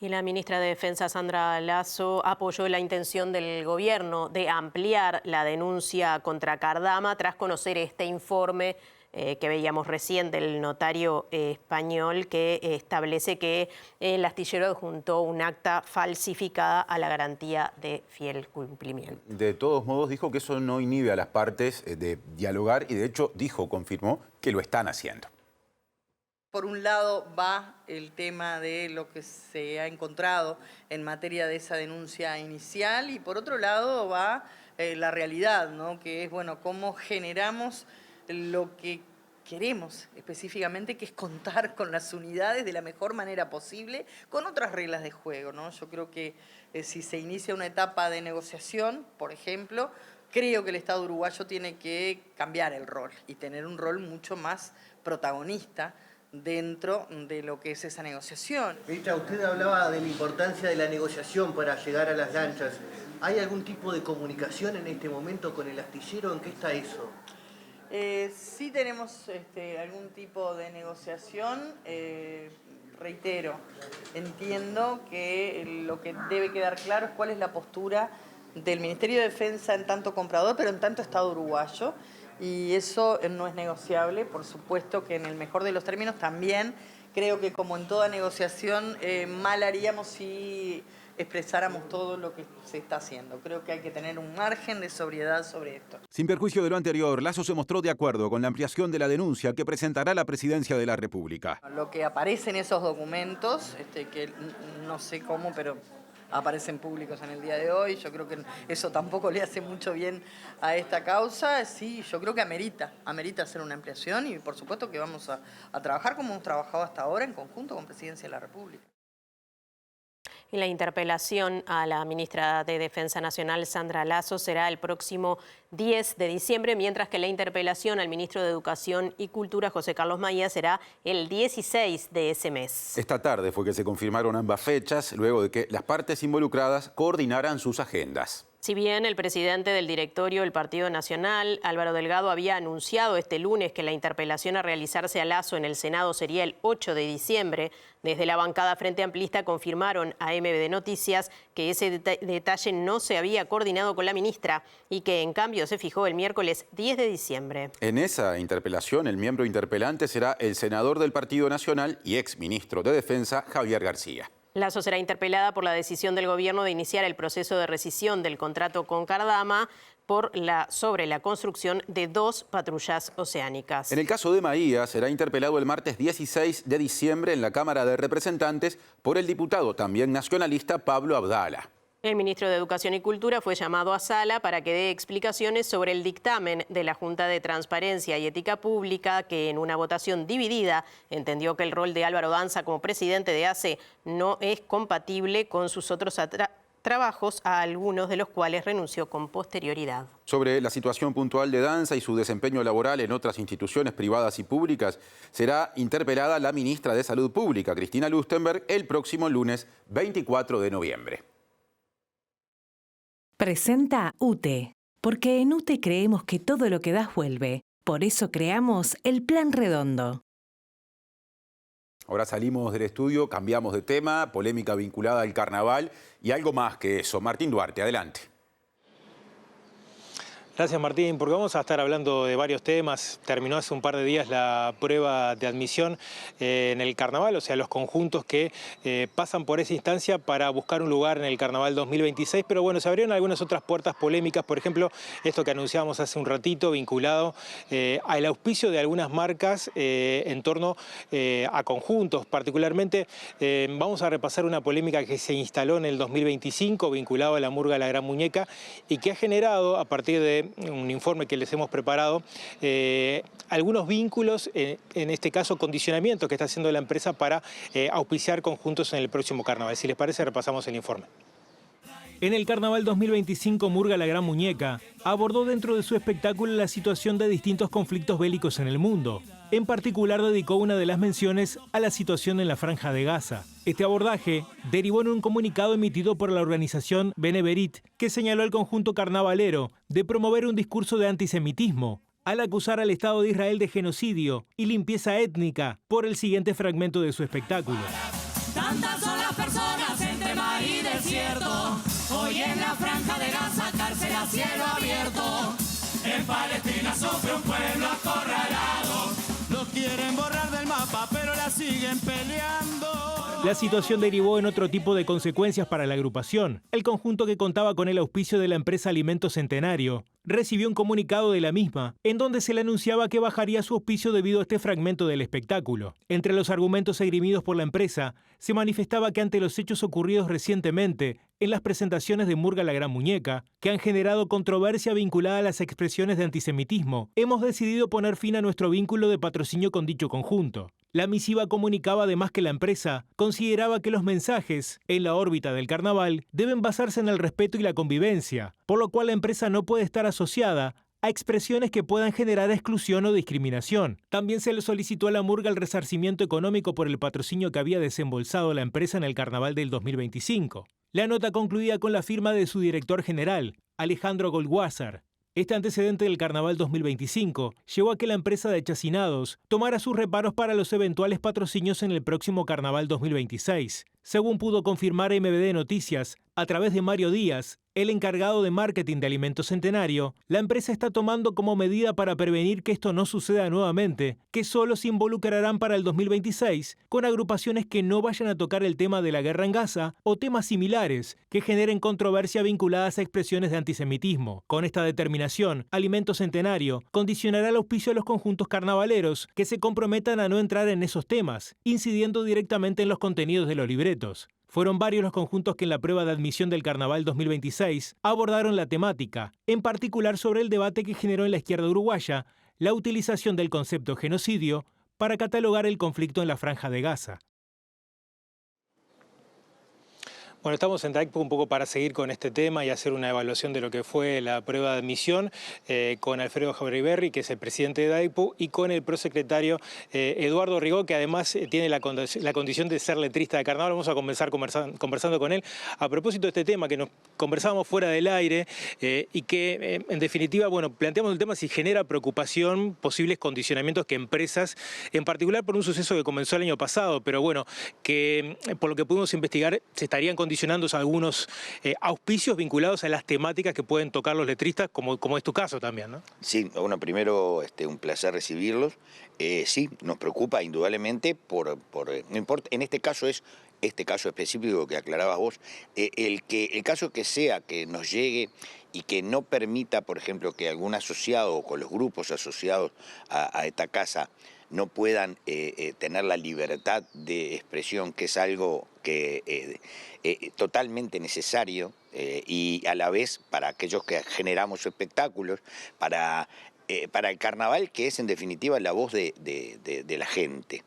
Y la ministra de Defensa, Sandra Lasso, apoyó la intención del gobierno de ampliar la denuncia contra Cardama tras conocer este informe que veíamos recién del notario español que establece que el astillero adjuntó un acta falsificada a la garantía de fiel cumplimiento. De todos modos, dijo que eso no inhibe a las partes de dialogar y de hecho confirmó que lo están haciendo. Por un lado va el tema de lo que se ha encontrado en materia de esa denuncia inicial y por otro lado va la realidad, ¿no? Que es, bueno, cómo generamos lo que queremos específicamente, que es contar con las unidades de la mejor manera posible, con otras reglas de juego, ¿no? Yo creo que si se inicia una etapa de negociación, por ejemplo, creo que el Estado uruguayo tiene que cambiar el rol y tener un rol mucho más protagonista dentro de lo que es esa negociación. Ministra, usted hablaba de la importancia de la negociación para llegar a las lanchas. ¿Hay algún tipo de comunicación en este momento con el astillero? ¿En qué está eso? Sí tenemos algún tipo de negociación. Reitero, entiendo que lo que debe quedar claro es cuál es la postura del Ministerio de Defensa en tanto comprador, pero en tanto Estado uruguayo. Y eso no es negociable, por supuesto que en el mejor de los términos también creo que como en toda negociación mal haríamos si expresáramos todo lo que se está haciendo. Creo que hay que tener un margen de sobriedad sobre esto. Sin perjuicio de lo anterior, Lasso se mostró de acuerdo con la ampliación de la denuncia que presentará la Presidencia de la República. Lo que aparece en esos documentos, que no sé cómo, pero aparecen públicos en el día de hoy. Yo creo que eso tampoco le hace mucho bien a esta causa. Sí, yo creo que amerita hacer una ampliación y por supuesto que vamos a trabajar como hemos trabajado hasta ahora en conjunto con Presidencia de la República. Y la interpelación a la ministra de Defensa Nacional, Sandra Lasso, será el próximo 10 de diciembre, mientras que la interpelación al ministro de Educación y Cultura, José Carlos Maía, será el 16 de ese mes. Esta tarde fue que se confirmaron ambas fechas, luego de que las partes involucradas coordinaran sus agendas. Si bien el presidente del directorio del Partido Nacional, Álvaro Delgado, había anunciado este lunes que la interpelación a realizarse a Lasso en el Senado sería el 8 de diciembre, desde la bancada Frente Amplista confirmaron a MBD Noticias que ese detalle no se había coordinado con la ministra y que en cambio se fijó el miércoles 10 de diciembre. En esa interpelación, el miembro interpelante será el senador del Partido Nacional y exministro de Defensa, Javier García. Lasso será interpelada por la decisión del gobierno de iniciar el proceso de rescisión del contrato con Cardama sobre la construcción de 2 patrullas oceánicas. En el caso de Maía, será interpelado el martes 16 de diciembre en la Cámara de Representantes por el diputado también nacionalista Pablo Abdala. El ministro de Educación y Cultura fue llamado a sala para que dé explicaciones sobre el dictamen de la Junta de Transparencia y Ética Pública, que en una votación dividida entendió que el rol de Álvaro Danza como presidente de ACE no es compatible con sus otros trabajos, a algunos de los cuales renunció con posterioridad. Sobre la situación puntual de Danza y su desempeño laboral en otras instituciones privadas y públicas, será interpelada la ministra de Salud Pública, Cristina Lustenberg, el próximo lunes 24 de noviembre. Presenta UTE, porque en UTE creemos que todo lo que das vuelve. Por eso creamos el Plan Redondo. Ahora salimos del estudio, cambiamos de tema, polémica vinculada al carnaval y algo más que eso. Martín Duarte, adelante. Gracias, Martín, porque vamos a estar hablando de varios temas. Terminó hace un par de días la prueba de admisión en el carnaval, o sea, los conjuntos que pasan por esa instancia para buscar un lugar en el carnaval 2026. Pero bueno, se abrieron algunas otras puertas polémicas, por ejemplo, esto que anunciábamos hace un ratito, vinculado al auspicio de algunas marcas en torno a conjuntos. Particularmente, vamos a repasar una polémica que se instaló en el 2025, vinculado a la murga de la Gran Muñeca, y que ha generado, a partir de un informe que les hemos preparado, algunos vínculos, en este caso condicionamientos que está haciendo la empresa para auspiciar conjuntos en el próximo carnaval. Si les parece, repasamos el informe. En el Carnaval 2025, Murga La Gran Muñeca abordó dentro de su espectáculo la situación de distintos conflictos bélicos en el mundo. En particular, dedicó una de las menciones a la situación en la Franja de Gaza. Este abordaje derivó en un comunicado emitido por la organización Beneverit, que señaló al conjunto carnavalero de promover un discurso de antisemitismo, al acusar al Estado de Israel de genocidio y limpieza étnica, por el siguiente fragmento de su espectáculo. Tantas son las personas entre mar y desierto, hoy en la Franja de Gaza, cárcel a cielo abierto. En Palestina sufre un pueblo acorralado, quieren borrar del mapa, pero la siguen peleando. La situación derivó en otro tipo de consecuencias para la agrupación. El conjunto, que contaba con el auspicio de la empresa Alimentos Centenario, recibió un comunicado de la misma, en donde se le anunciaba que bajaría su auspicio debido a este fragmento del espectáculo. Entre los argumentos esgrimidos por la empresa, se manifestaba que ante los hechos ocurridos recientemente en las presentaciones de Murga la Gran Muñeca, que han generado controversia vinculada a las expresiones de antisemitismo, hemos decidido poner fin a nuestro vínculo de patrocinio con dicho conjunto. La misiva comunicaba además que la empresa consideraba que los mensajes en la órbita del carnaval deben basarse en el respeto y la convivencia, por lo cual la empresa no puede estar asociada a expresiones que puedan generar exclusión o discriminación. También se le solicitó a la Murga el resarcimiento económico por el patrocinio que había desembolsado la empresa en el carnaval del 2025. La nota concluía con la firma de su director general, Alejandro Goldwasser. Este antecedente del carnaval 2025 llevó a que la empresa de Chacinados tomara sus reparos para los eventuales patrocinios en el próximo carnaval 2026. Según pudo confirmar MBD Noticias, a través de Mario Díaz, el encargado de marketing de Alimentos Centenario, la empresa está tomando como medida para prevenir que esto no suceda nuevamente, que solo se involucrarán para el 2026 con agrupaciones que no vayan a tocar el tema de la guerra en Gaza o temas similares que generen controversia vinculadas a expresiones de antisemitismo. Con esta determinación, Alimentos Centenario condicionará el auspicio a los conjuntos carnavaleros que se comprometan a no entrar en esos temas, incidiendo directamente en los contenidos de los libretos. Fueron varios los conjuntos que en la prueba de admisión del Carnaval 2026 abordaron la temática, en particular sobre el debate que generó en la izquierda uruguaya la utilización del concepto genocidio para catalogar el conflicto en la Franja de Gaza. Bueno, estamos en DAIPU un poco para seguir con este tema y hacer una evaluación de lo que fue la prueba de admisión con Alfredo Jabriberri, que es el presidente de DAIPU, y con el prosecretario Eduardo Rigó, que además tiene la condición de ser letrista de carnaval. Vamos a comenzar conversando con él a propósito de este tema que nos conversábamos fuera del aire y que en definitiva, bueno, planteamos el tema si genera preocupación posibles condicionamientos que empresas, en particular por un suceso que comenzó el año pasado, pero bueno, que por lo que pudimos investigar se estarían condicionando algunos auspicios vinculados a las temáticas que pueden tocar los letristas, como es tu caso también, ¿no? Sí, bueno, primero un placer recibirlos. Sí, nos preocupa indudablemente no importa, en este caso es este caso específico que aclarabas vos, el caso que sea que nos llegue y que no permita, por ejemplo, que algún asociado o con los grupos asociados a esta casa no puedan tener la libertad de expresión, que es algo que totalmente necesario y a la vez para aquellos que generamos espectáculos, para el carnaval, que es en definitiva la voz de la gente.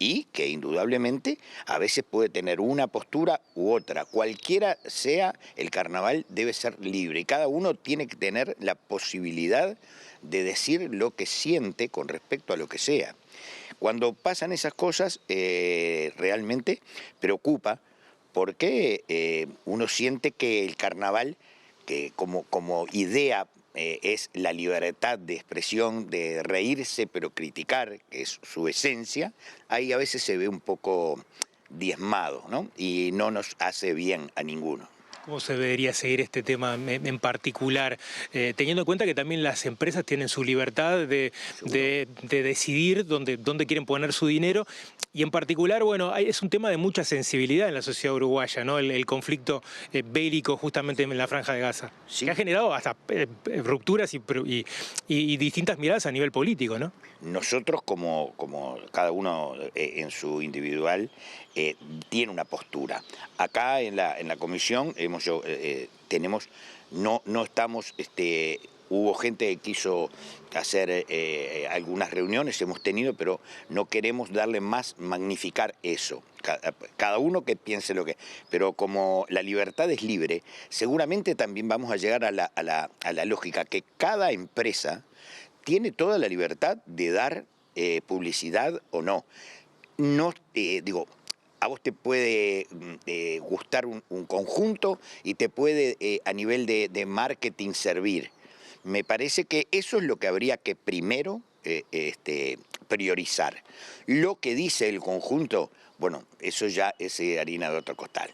Y que indudablemente a veces puede tener una postura u otra. Cualquiera sea, el carnaval debe ser libre y cada uno tiene que tener la posibilidad de decir lo que siente con respecto a lo que sea. Cuando pasan esas cosas realmente preocupa porque uno siente que el carnaval, que como idea es la libertad de expresión, de reírse pero criticar, que es su esencia, ahí a veces se ve un poco diezmado, ¿no? Y no nos hace bien a ninguno. ¿Cómo se debería seguir este tema en particular? Teniendo en cuenta que también las empresas tienen su libertad de decidir dónde quieren poner su dinero. Y en particular, bueno, es un tema de mucha sensibilidad en la sociedad uruguaya, ¿no? El conflicto bélico justamente en la Franja de Gaza. Sí. Que ha generado hasta rupturas y distintas miradas a nivel político, ¿no? Nosotros, como cada uno en su individual, tiene una postura. Acá en la comisión no estamos, hubo gente que quiso hacer algunas reuniones, hemos tenido, pero no queremos darle más, magnificar eso. Cada uno que piense lo que... Pero como la libertad es libre, seguramente también vamos a llegar a la lógica que cada empresa tiene toda la libertad de dar publicidad o no. No, a vos te puede gustar un conjunto y te puede a nivel de marketing servir. Me parece que eso es lo que habría que primero priorizar. Lo que dice el conjunto, bueno, eso ya es harina de otro costal.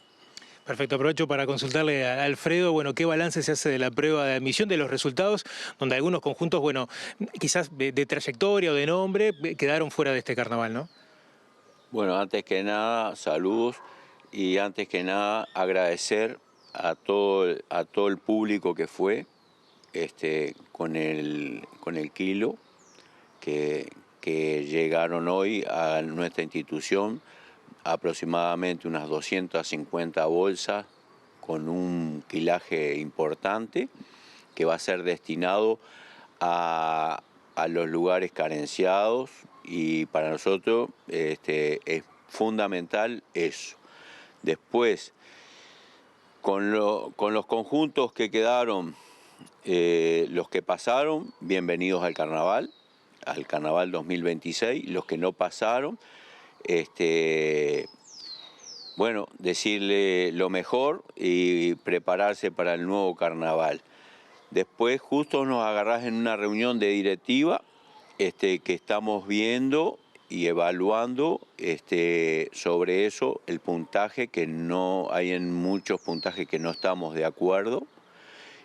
Perfecto, aprovecho para consultarle a Alfredo, bueno, ¿qué balance se hace de la prueba de admisión, de los resultados, donde algunos conjuntos, bueno, quizás de trayectoria o de nombre, quedaron fuera de este carnaval, ¿no? Bueno, antes que nada, saludos y antes que nada agradecer a todo el público que fue con el kilo que llegaron hoy a nuestra institución, aproximadamente unas 250 bolsas con un quilaje importante que va a ser destinado a los lugares carenciados, y para nosotros es fundamental eso. Después, con los conjuntos que quedaron, los que pasaron, bienvenidos al Carnaval 2026, los que no pasaron, bueno, decirle lo mejor y prepararse para el nuevo carnaval. Después justo nos agarrás en una reunión de directiva que estamos viendo y evaluando sobre eso el puntaje, que no hay en muchos puntajes que no estamos de acuerdo.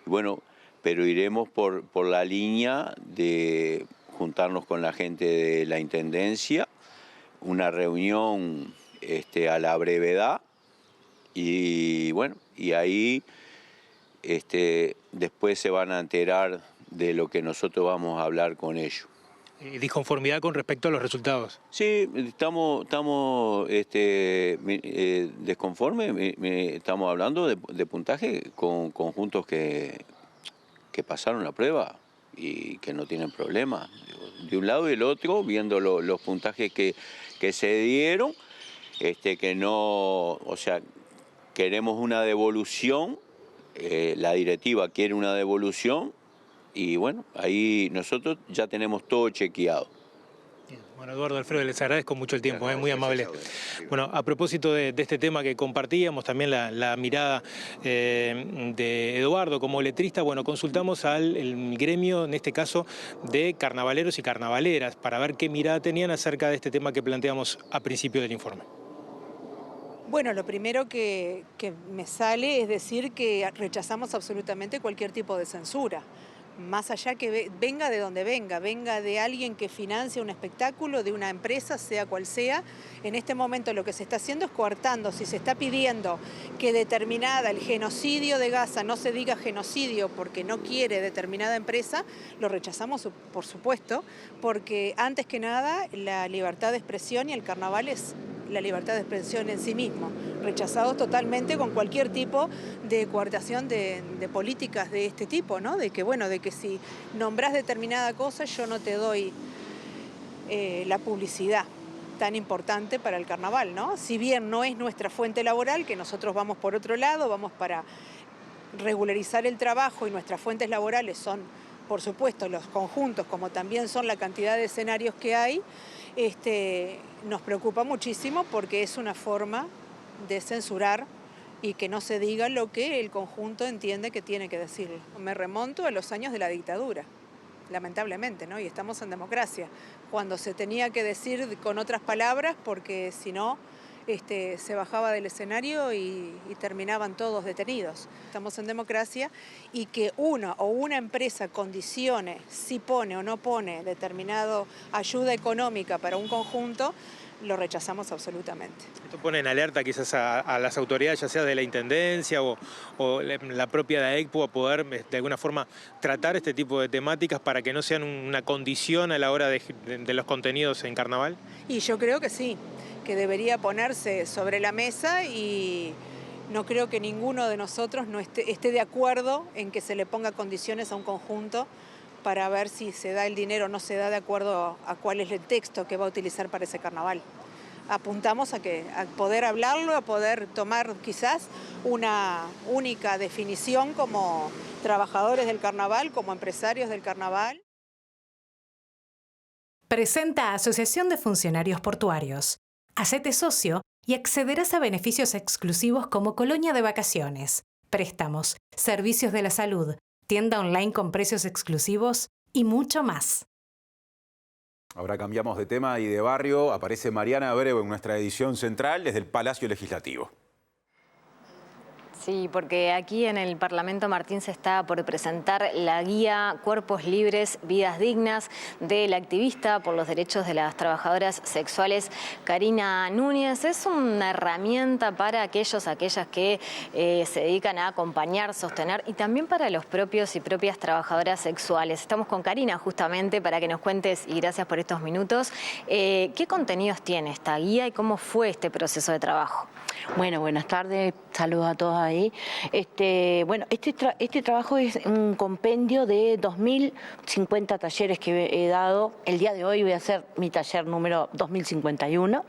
Y bueno, pero iremos por la línea de juntarnos con la gente de la Intendencia, una reunión a la brevedad, y bueno, y ahí después se van a enterar de lo que nosotros vamos a hablar con ellos. ¿Disconformidad con respecto a los resultados? Sí, estamos desconformes, estamos hablando de puntaje con conjuntos que pasaron la prueba y que no tienen problema. De un lado y del otro, viendo los puntajes que se dieron, que no, o sea, queremos una devolución, la directiva quiere una devolución, y bueno, ahí nosotros ya tenemos todo chequeado. Bueno, Eduardo, Alfredo, les agradezco mucho el tiempo, muy amable. Bueno, a propósito de este tema que compartíamos, también la mirada de Eduardo como letrista, bueno, consultamos el gremio, en este caso, de carnavaleros y carnavaleras, para ver qué mirada tenían acerca de este tema que planteamos a principio del informe. Bueno, lo primero que me sale es decir que rechazamos absolutamente cualquier tipo de censura. Más allá que venga de donde venga de alguien que financia un espectáculo, de una empresa, sea cual sea, en este momento lo que se está haciendo es coartando. Si se está pidiendo que el genocidio de Gaza no se diga genocidio porque no quiere determinada empresa, lo rechazamos, por supuesto, porque antes que nada la libertad de expresión y el carnaval es la libertad de expresión en sí mismo, rechazados totalmente con cualquier tipo de coartación de políticas de este tipo, ¿no? De que si nombrás determinada cosa yo no te doy la publicidad tan importante para el carnaval, ¿no? Si bien no es nuestra fuente laboral, que nosotros vamos por otro lado, vamos para regularizar el trabajo, y nuestras fuentes laborales son, por supuesto, los conjuntos, como también son la cantidad de escenarios que hay, nos preocupa muchísimo porque es una forma de censurar y que no se diga lo que el conjunto entiende que tiene que decirlo. Me remonto a los años de la dictadura, lamentablemente, ¿no? Y estamos en democracia, cuando se tenía que decir con otras palabras, porque si no, se bajaba del escenario y terminaban todos detenidos. Estamos en democracia, y que una empresa condicione si pone o no pone determinada ayuda económica para un conjunto, lo rechazamos absolutamente. Esto pone en alerta quizás a las autoridades, ya sea de la Intendencia o la propia DAECPU, a poder de alguna forma tratar este tipo de temáticas para que no sean una condición a la hora de los contenidos en carnaval. Y yo creo que sí, que debería ponerse sobre la mesa, y no creo que ninguno de nosotros no esté de acuerdo en que se le ponga condiciones a un conjunto para ver si se da el dinero o no se da de acuerdo a cuál es el texto que va a utilizar para ese carnaval. Apuntamos a poder hablarlo, a poder tomar quizás una única definición como trabajadores del carnaval, como empresarios del carnaval. Presenta Asociación de Funcionarios Portuarios. Hacete socio y accederás a beneficios exclusivos como colonia de vacaciones, préstamos, servicios de la salud, tienda online con precios exclusivos y mucho más. Ahora cambiamos de tema y de barrio. Aparece Mariana Abreu en nuestra edición central desde el Palacio Legislativo. Sí, porque aquí en el Parlamento, Martín, se está por presentar la guía Cuerpos Libres, Vidas Dignas de la activista por los derechos de las trabajadoras sexuales, Karina Núñez. Es una herramienta para aquellas que se dedican a acompañar, sostener y también para los propios y propias trabajadoras sexuales. Estamos con Karina justamente para que nos cuentes, y gracias por estos minutos, qué contenidos tiene esta guía y cómo fue este proceso de trabajo. Bueno, buenas tardes, saludos a todos ahí. Este trabajo es un compendio de 2050 talleres que he dado. El día de hoy voy a hacer mi taller número 2051.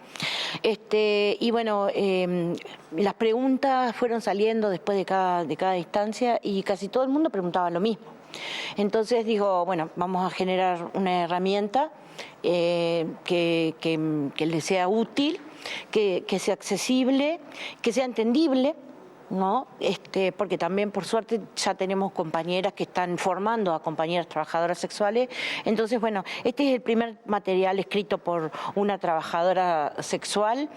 Las preguntas fueron saliendo después de cada instancia y casi todo el mundo preguntaba lo mismo. Entonces digo, bueno, vamos a generar una herramienta que les sea útil, que sea accesible, que sea entendible, ¿no? Porque también, por suerte, ya tenemos compañeras que están formando a compañeras trabajadoras sexuales. Entonces, bueno, este es el primer material escrito por una trabajadora sexual,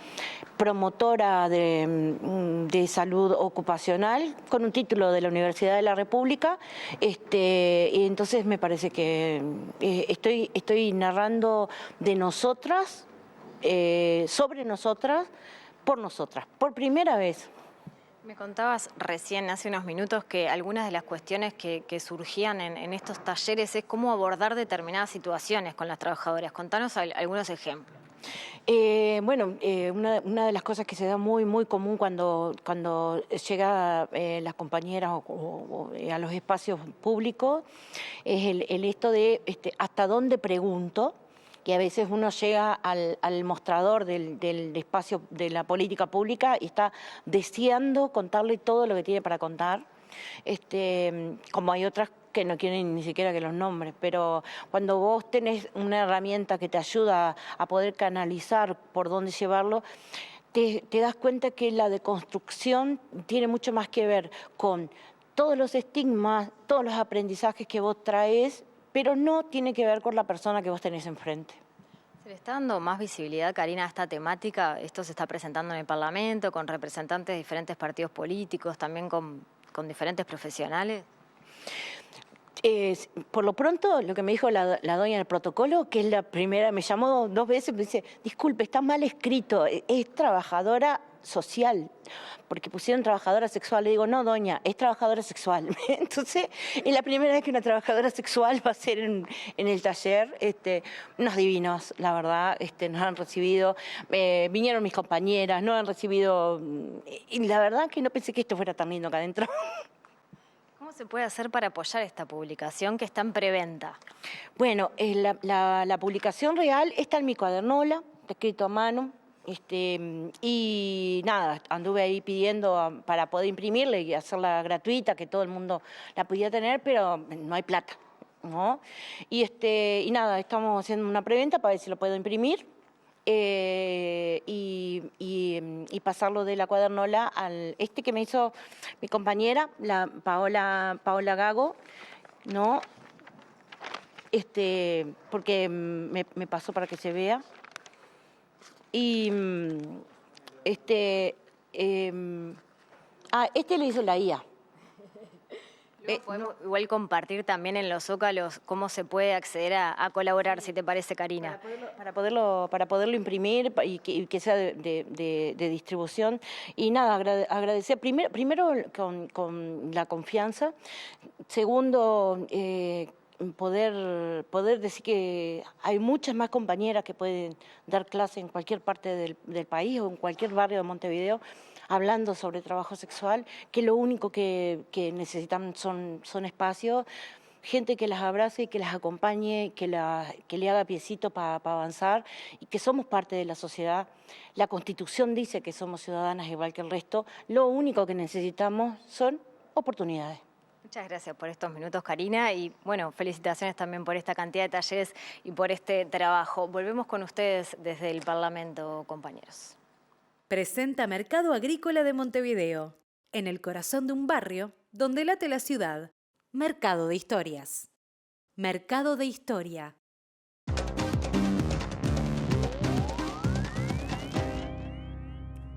promotora de salud ocupacional, con un título de la Universidad de la República. Y entonces me parece que estoy narrando de nosotras, sobre nosotras, por primera vez. Me contabas recién, hace unos minutos, que algunas de las cuestiones que surgían en estos talleres es cómo abordar determinadas situaciones con las trabajadoras. Contanos algunos ejemplos. Una de las cosas que se da muy común cuando llega las compañeras a los espacios públicos es el esto de hasta dónde pregunto. Y a veces uno llega al mostrador del espacio de la política pública y está deseando contarle todo lo que tiene para contar, como hay otras que no quieren ni siquiera que los nombres, pero cuando vos tenés una herramienta que te ayuda a poder canalizar por dónde llevarlo, te das cuenta que la deconstrucción tiene mucho más que ver con todos los estigmas, todos los aprendizajes que vos traes, pero no tiene que ver con la persona que vos tenés enfrente. ¿Se le está dando más visibilidad, Karina, a esta temática? Esto se está presentando en el Parlamento, con representantes de diferentes partidos políticos, también con diferentes profesionales. Por lo pronto, lo que me dijo la doña del protocolo, que es la primera, me llamó 2 veces, me dice, disculpe, está mal escrito, es trabajadora social, porque pusieron trabajadora sexual. Le digo, no, doña, es trabajadora sexual. Entonces, es la primera vez que una trabajadora sexual va a ser en el taller. Unos divinos, la verdad, nos han recibido, vinieron mis compañeras, no han recibido, y la verdad que no pensé que esto fuera tan lindo acá adentro. ¿Cómo se puede hacer para apoyar esta publicación que está en preventa? Bueno, la publicación real está en mi cuadernola, está escrito a mano. Y nada, anduve ahí pidiendo para poder imprimirla y hacerla gratuita, que todo el mundo la pudiera tener, pero no hay plata, ¿no? Y nada, estamos haciendo una preventa para ver si lo puedo imprimir y pasarlo de la cuadernola al que me hizo mi compañera, la Paola Gago, ¿no? Porque me pasó para que se vea. Y le hizo la IA. Podemos igual compartir también en los Zócalos cómo se puede acceder a colaborar, si te parece, Karina. Para poderlo imprimir y que sea de distribución. Y nada, agradecer primero con la confianza. Segundo, poder decir que hay muchas más compañeras que pueden dar clase en cualquier parte del país o en cualquier barrio de Montevideo hablando sobre trabajo sexual, que lo único que necesitan son espacios, gente que las abrace y que las acompañe, que le haga piecito para avanzar y que somos parte de la sociedad. La Constitución dice que somos ciudadanas igual que el resto, lo único que necesitamos son oportunidades. Muchas gracias por estos minutos, Karina, y bueno, felicitaciones también por esta cantidad de talleres y por este trabajo. Volvemos con ustedes desde el Parlamento, compañeros. Presenta Mercado Agrícola de Montevideo, en el corazón de un barrio donde late la ciudad. Mercado de Historias. Mercado de Historia.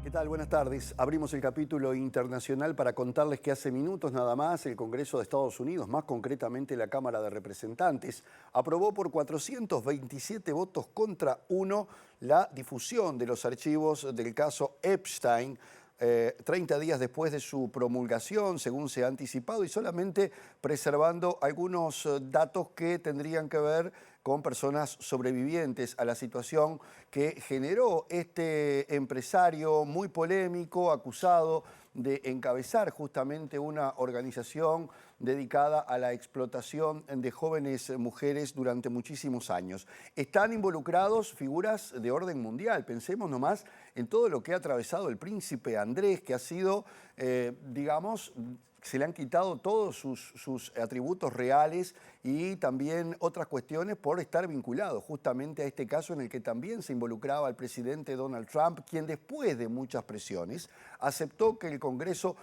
¿Qué tal? tal? Buenas tardes. Abrimos el capítulo internacional para contarles que hace minutos nada más el Congreso de Estados Unidos, más concretamente la Cámara de Representantes, aprobó por 427 votos contra 1 la difusión de los archivos del caso Epstein, 30 días después de su promulgación, según se ha anticipado, y solamente preservando algunos datos que tendrían que ver con personas sobrevivientes a la situación que generó este empresario muy polémico, acusado de encabezar justamente una organización dedicada a la explotación de jóvenes mujeres durante muchísimos años. Están involucrados figuras de orden mundial. Pensemos nomás en todo lo que ha atravesado el príncipe Andrés, que ha sido, digamos, se le han quitado todos sus atributos reales y también otras cuestiones por estar vinculado justamente a este caso en el que también se involucraba el presidente Donald Trump, quien después de muchas presiones aceptó que el Congreso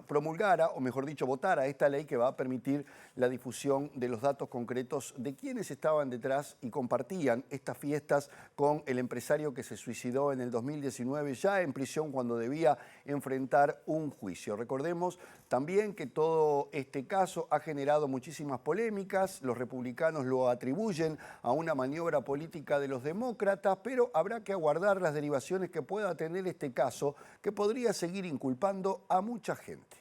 promulgara, o mejor dicho, votara esta ley que va a permitir la difusión de los datos concretos de quienes estaban detrás y compartían estas fiestas con el empresario que se suicidó en el 2019, ya en prisión cuando debía enfrentar un juicio. Recordemos también que todo este caso ha generado muchísimas polémicas, los republicanos lo atribuyen a una maniobra política de los demócratas, pero habrá que aguardar las derivaciones que pueda tener este caso, que podría seguir inculpando a mucha gente.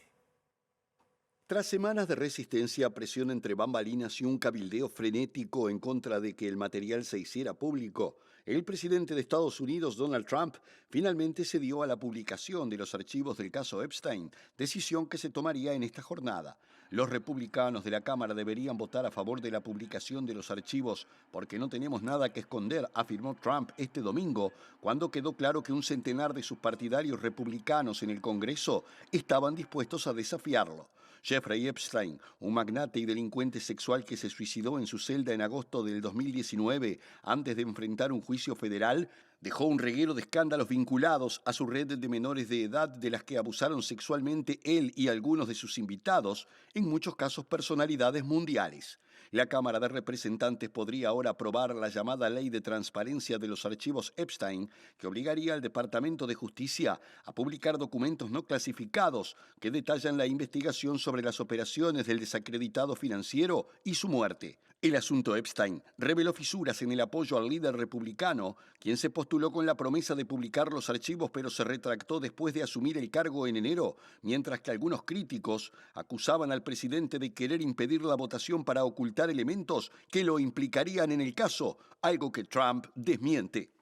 Tras semanas de resistencia, presión entre bambalinas y un cabildeo frenético en contra de que el material se hiciera público, el presidente de Estados Unidos, Donald Trump, finalmente cedió a la publicación de los archivos del caso Epstein, decisión que se tomaría en esta jornada. Los republicanos de la Cámara deberían votar a favor de la publicación de los archivos porque no tenemos nada que esconder, afirmó Trump este domingo, cuando quedó claro que un centenar de sus partidarios republicanos en el Congreso estaban dispuestos a desafiarlo. Jeffrey Epstein, un magnate y delincuente sexual que se suicidó en su celda en agosto del 2019 antes de enfrentar un juicio federal, dejó un reguero de escándalos vinculados a su red de menores de edad de las que abusaron sexualmente él y algunos de sus invitados, en muchos casos personalidades mundiales. La Cámara de Representantes podría ahora aprobar la llamada Ley de Transparencia de los Archivos Epstein, que obligaría al Departamento de Justicia a publicar documentos no clasificados que detallan la investigación sobre las operaciones del desacreditado financiero y su muerte. El asunto Epstein reveló fisuras en el apoyo al líder republicano, quien se postuló con la promesa de publicar los archivos pero se retractó después de asumir el cargo en enero, mientras que algunos críticos acusaban al presidente de querer impedir la votación para ocultar elementos que lo implicarían en el caso, algo que Trump desmiente.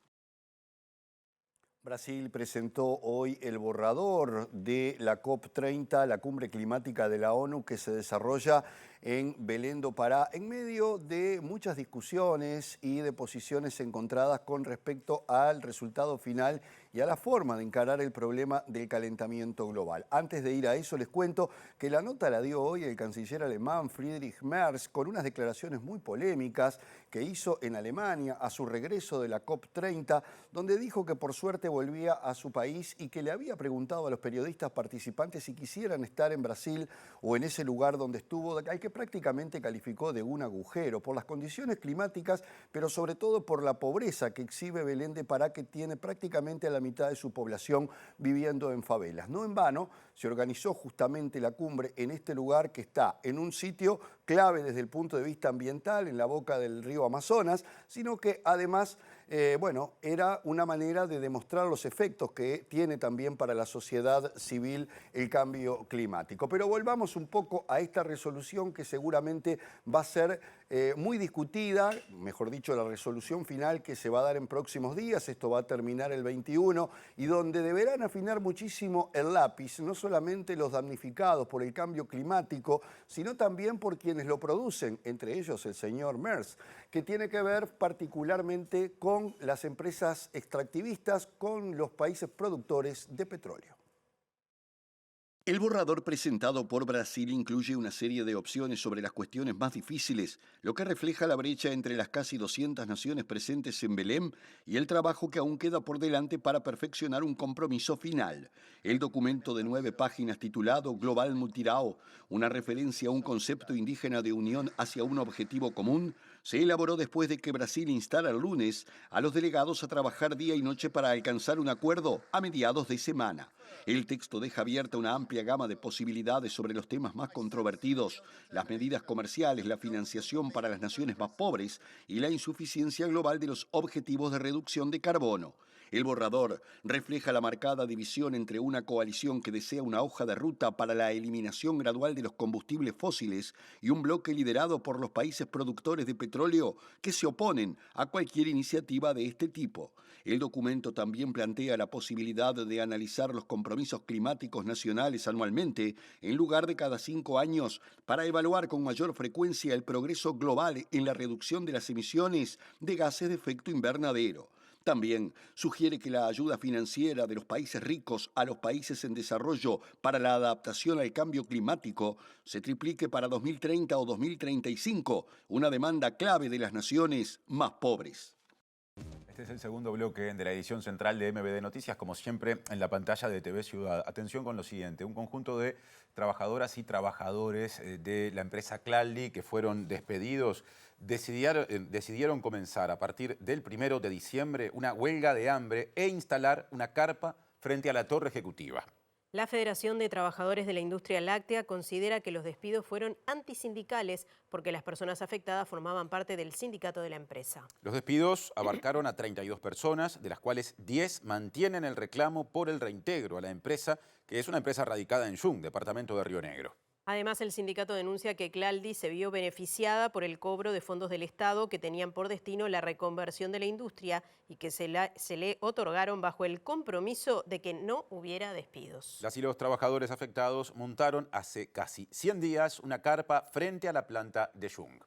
Brasil presentó hoy el borrador de la COP30, la cumbre climática de la ONU que se desarrolla en Belém do Pará, en medio de muchas discusiones y de posiciones encontradas con respecto al resultado final y a la forma de encarar el problema del calentamiento global. Antes de ir a eso, les cuento que la nota la dio hoy el canciller alemán Friedrich Merz con unas declaraciones muy polémicas que hizo en Alemania a su regreso de la COP30, donde dijo que por suerte volvía a su país y que le había preguntado a los periodistas participantes si quisieran estar en Brasil o en ese lugar donde estuvo, al que prácticamente calificó de un agujero por las condiciones climáticas, pero sobre todo por la pobreza que exhibe Belém do Pará, que tiene prácticamente a la mitad de su población viviendo en favelas. No en vano se organizó justamente la cumbre en este lugar que está en un sitio clave desde el punto de vista ambiental, en la boca del río Amazonas, sino que además, era una manera de demostrar los efectos que tiene también para la sociedad civil el cambio climático. Pero volvamos un poco a esta resolución que seguramente va a ser muy discutida, mejor dicho, la resolución final que se va a dar en próximos días, esto va a terminar el 21, y donde deberán afinar muchísimo el lápiz, no solamente los damnificados por el cambio climático, sino también por quienes lo producen, entre ellos el señor Merz, que tiene que ver particularmente con las empresas extractivistas, con los países productores de petróleo. El borrador presentado por Brasil incluye una serie de opciones sobre las cuestiones más difíciles, lo que refleja la brecha entre las casi 200 naciones presentes en Belém y el trabajo que aún queda por delante para perfeccionar un compromiso final. El documento de 9 páginas titulado Global Mutirão, una referencia a un concepto indígena de unión hacia un objetivo común, Se elaboró después de que Brasil instara el lunes a los delegados a trabajar día y noche para alcanzar un acuerdo a mediados de semana. El texto deja abierta una amplia gama de posibilidades sobre los temas más controvertidos, las medidas comerciales, la financiación para las naciones más pobres y la insuficiencia global de los objetivos de reducción de carbono. El borrador refleja la marcada división entre una coalición que desea una hoja de ruta para la eliminación gradual de los combustibles fósiles y un bloque liderado por los países productores de petróleo que se oponen a cualquier iniciativa de este tipo. El documento también plantea la posibilidad de analizar los compromisos climáticos nacionales anualmente en lugar de cada 5 años para evaluar con mayor frecuencia el progreso global en la reducción de las emisiones de gases de efecto invernadero. También sugiere que la ayuda financiera de los países ricos a los países en desarrollo para la adaptación al cambio climático se triplique para 2030 o 2035, una demanda clave de las naciones más pobres. Este es el segundo bloque de la edición central de MBD Noticias, como siempre en la pantalla de TV Ciudad. Atención con lo siguiente, un conjunto de trabajadoras y trabajadores de la empresa Claldi que fueron despedidos decidieron comenzar a partir del 1 de diciembre una huelga de hambre e instalar una carpa frente a la torre ejecutiva. La Federación de Trabajadores de la Industria Láctea considera que los despidos fueron antisindicales porque las personas afectadas formaban parte del sindicato de la empresa. Los despidos abarcaron a 32 personas, de las cuales 10 mantienen el reclamo por el reintegro a la empresa, que es una empresa radicada en Yung, departamento de Río Negro. Además, el sindicato denuncia que Claldi se vio beneficiada por el cobro de fondos del Estado que tenían por destino la reconversión de la industria y que se le otorgaron bajo el compromiso de que no hubiera despidos. Las y los trabajadores afectados montaron hace casi 100 días una carpa frente a la planta de Yung.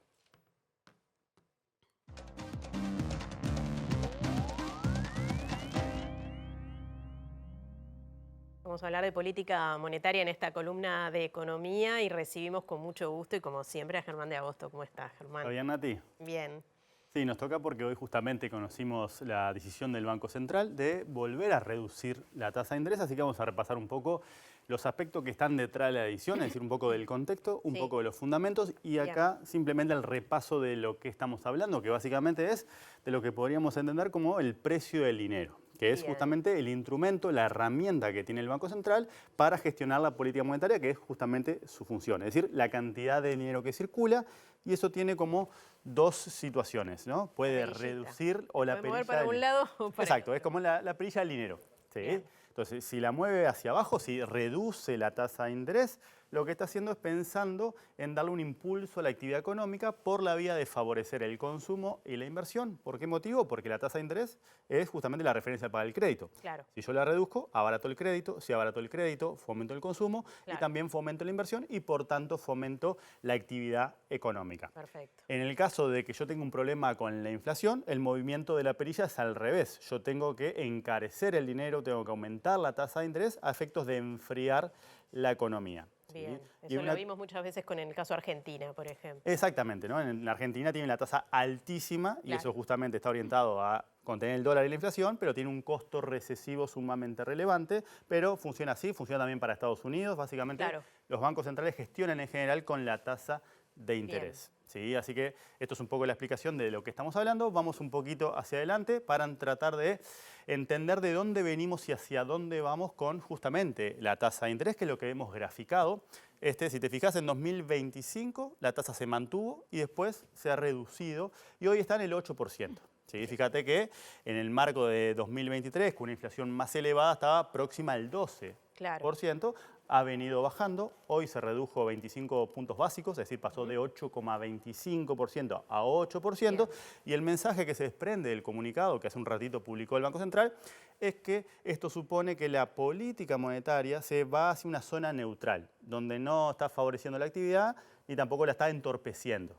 Vamos a hablar de política monetaria en esta columna de economía y recibimos con mucho gusto y como siempre a Germán de Agosto. ¿Cómo estás, Germán? ¿Está bien, Nati? Bien. Sí, nos toca porque hoy justamente conocimos la decisión del Banco Central de volver a reducir la tasa de interés, así que vamos a repasar un poco los aspectos que están detrás de la decisión, es decir, un poco del contexto, un poco de los fundamentos y acá simplemente el repaso de lo que estamos hablando, que básicamente es de lo que podríamos entender como el precio del dinero, que es justamente el instrumento, la herramienta que tiene el Banco Central para gestionar la política monetaria, que es justamente su función, es decir, la cantidad de dinero que circula, y eso tiene como dos situaciones, ¿no? Puede reducir o la perilla... mover para un lado o para Exacto, es como la perilla del dinero. ¿Sí? Entonces, si la mueve hacia abajo, si reduce la tasa de interés, lo que está haciendo es pensando en darle un impulso a la actividad económica por la vía de favorecer el consumo y la inversión. ¿Por qué motivo? Porque la tasa de interés es justamente la referencia para el crédito. Claro. Si yo la reduzco, abarato el crédito. Si abarato el crédito, fomento el consumo y también fomento la inversión y por tanto fomento la actividad económica. Perfecto. En el caso de que yo tenga un problema con la inflación, el movimiento de la perilla es al revés. Yo tengo que encarecer el dinero, tengo que aumentar la tasa de interés a efectos de enfriar la economía. Bien, eso lo vimos muchas veces con el caso Argentina, por ejemplo. Exactamente, ¿no? En Argentina tiene la tasa altísima y eso justamente está orientado a contener el dólar y la inflación, pero tiene un costo recesivo sumamente relevante, pero funciona así, funciona también para Estados Unidos. Básicamente los bancos centrales gestionan en general con la tasa de interés. ¿Sí? Así que esto es un poco la explicación de lo que estamos hablando. Vamos un poquito hacia adelante para tratar de entender de dónde venimos y hacia dónde vamos con justamente la tasa de interés, que es lo que hemos graficado. Si te fijas, en 2025 la tasa se mantuvo y después se ha reducido y hoy está en el 8%. ¿Sí? Fíjate que en el marco de 2023, con una inflación más elevada, estaba próxima al 12%. Ha venido bajando, hoy se redujo 25 puntos básicos, es decir, pasó de 8,25% a 8%, y el mensaje que se desprende del comunicado que hace un ratito publicó el Banco Central es que esto supone que la política monetaria se va hacia una zona neutral, donde no está favoreciendo la actividad ni tampoco la está entorpeciendo.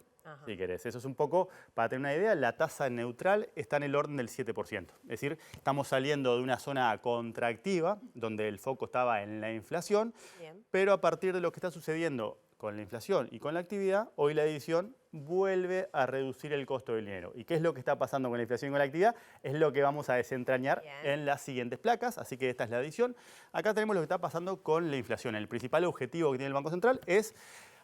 Si querés. Eso es un poco, para tener una idea, la tasa neutral está en el orden del 7%. Es decir, estamos saliendo de una zona contractiva, donde el foco estaba en la inflación, pero a partir de lo que está sucediendo con la inflación y con la actividad, hoy la decisión vuelve a reducir el costo del dinero. ¿Y qué es lo que está pasando con la inflación y con la actividad? Es lo que vamos a desentrañar en las siguientes placas, así que esta es la adición. Acá tenemos lo que está pasando con la inflación. El principal objetivo que tiene el Banco Central es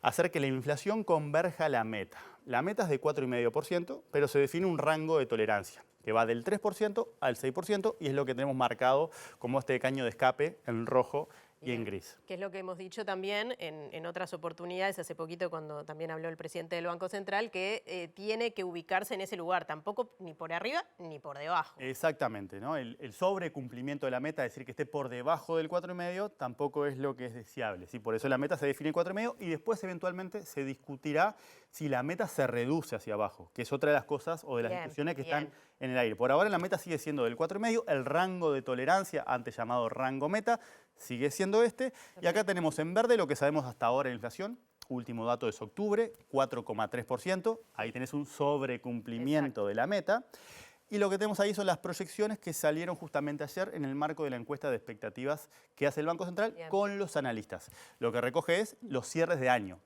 hacer que la inflación converja a la meta. La meta es de 4,5%, pero se define un rango de tolerancia que va del 3% al 6% y es lo que tenemos marcado como este caño de escape en rojo y en gris. Que es lo que hemos dicho también en otras oportunidades, hace poquito cuando también habló el presidente del Banco Central, que tiene que ubicarse en ese lugar, tampoco ni por arriba ni por debajo. Exactamente, ¿no? El sobrecumplimiento de la meta, es decir, que esté por debajo del 4,5, tampoco es lo que es deseable, ¿sí? Por eso la meta se define en 4,5 y después eventualmente se discutirá si la meta se reduce hacia abajo, que es otra de las cosas o de las discusiones que están en el aire. Por ahora la meta sigue siendo del 4,5, el rango de tolerancia, antes llamado rango meta, sigue siendo este. Y acá tenemos en verde lo que sabemos hasta ahora de inflación. Último dato es octubre, 4,3%. Ahí tenés un sobrecumplimiento de la meta. Y lo que tenemos ahí son las proyecciones que salieron justamente ayer en el marco de la encuesta de expectativas que hace el Banco Central con los analistas. Lo que recoge es los cierres de año.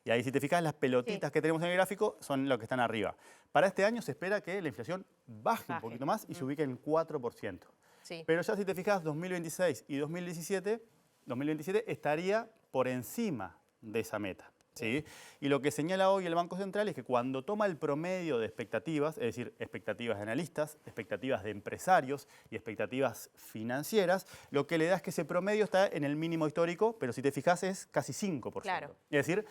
Y ahí si te fijas las pelotitas que tenemos en el gráfico son los que están arriba. Para este año se espera que la inflación baje un poquito más y se ubique en 4%. Sí. Pero ya si te fijas, 2026 y 2017 estaría por encima de esa meta. ¿Sí? Y lo que señala hoy el Banco Central es que cuando toma el promedio de expectativas, es decir, expectativas de analistas, expectativas de empresarios y expectativas financieras, lo que le da es que ese promedio está en el mínimo histórico, pero si te fijas es casi 5%. Claro. Es decir,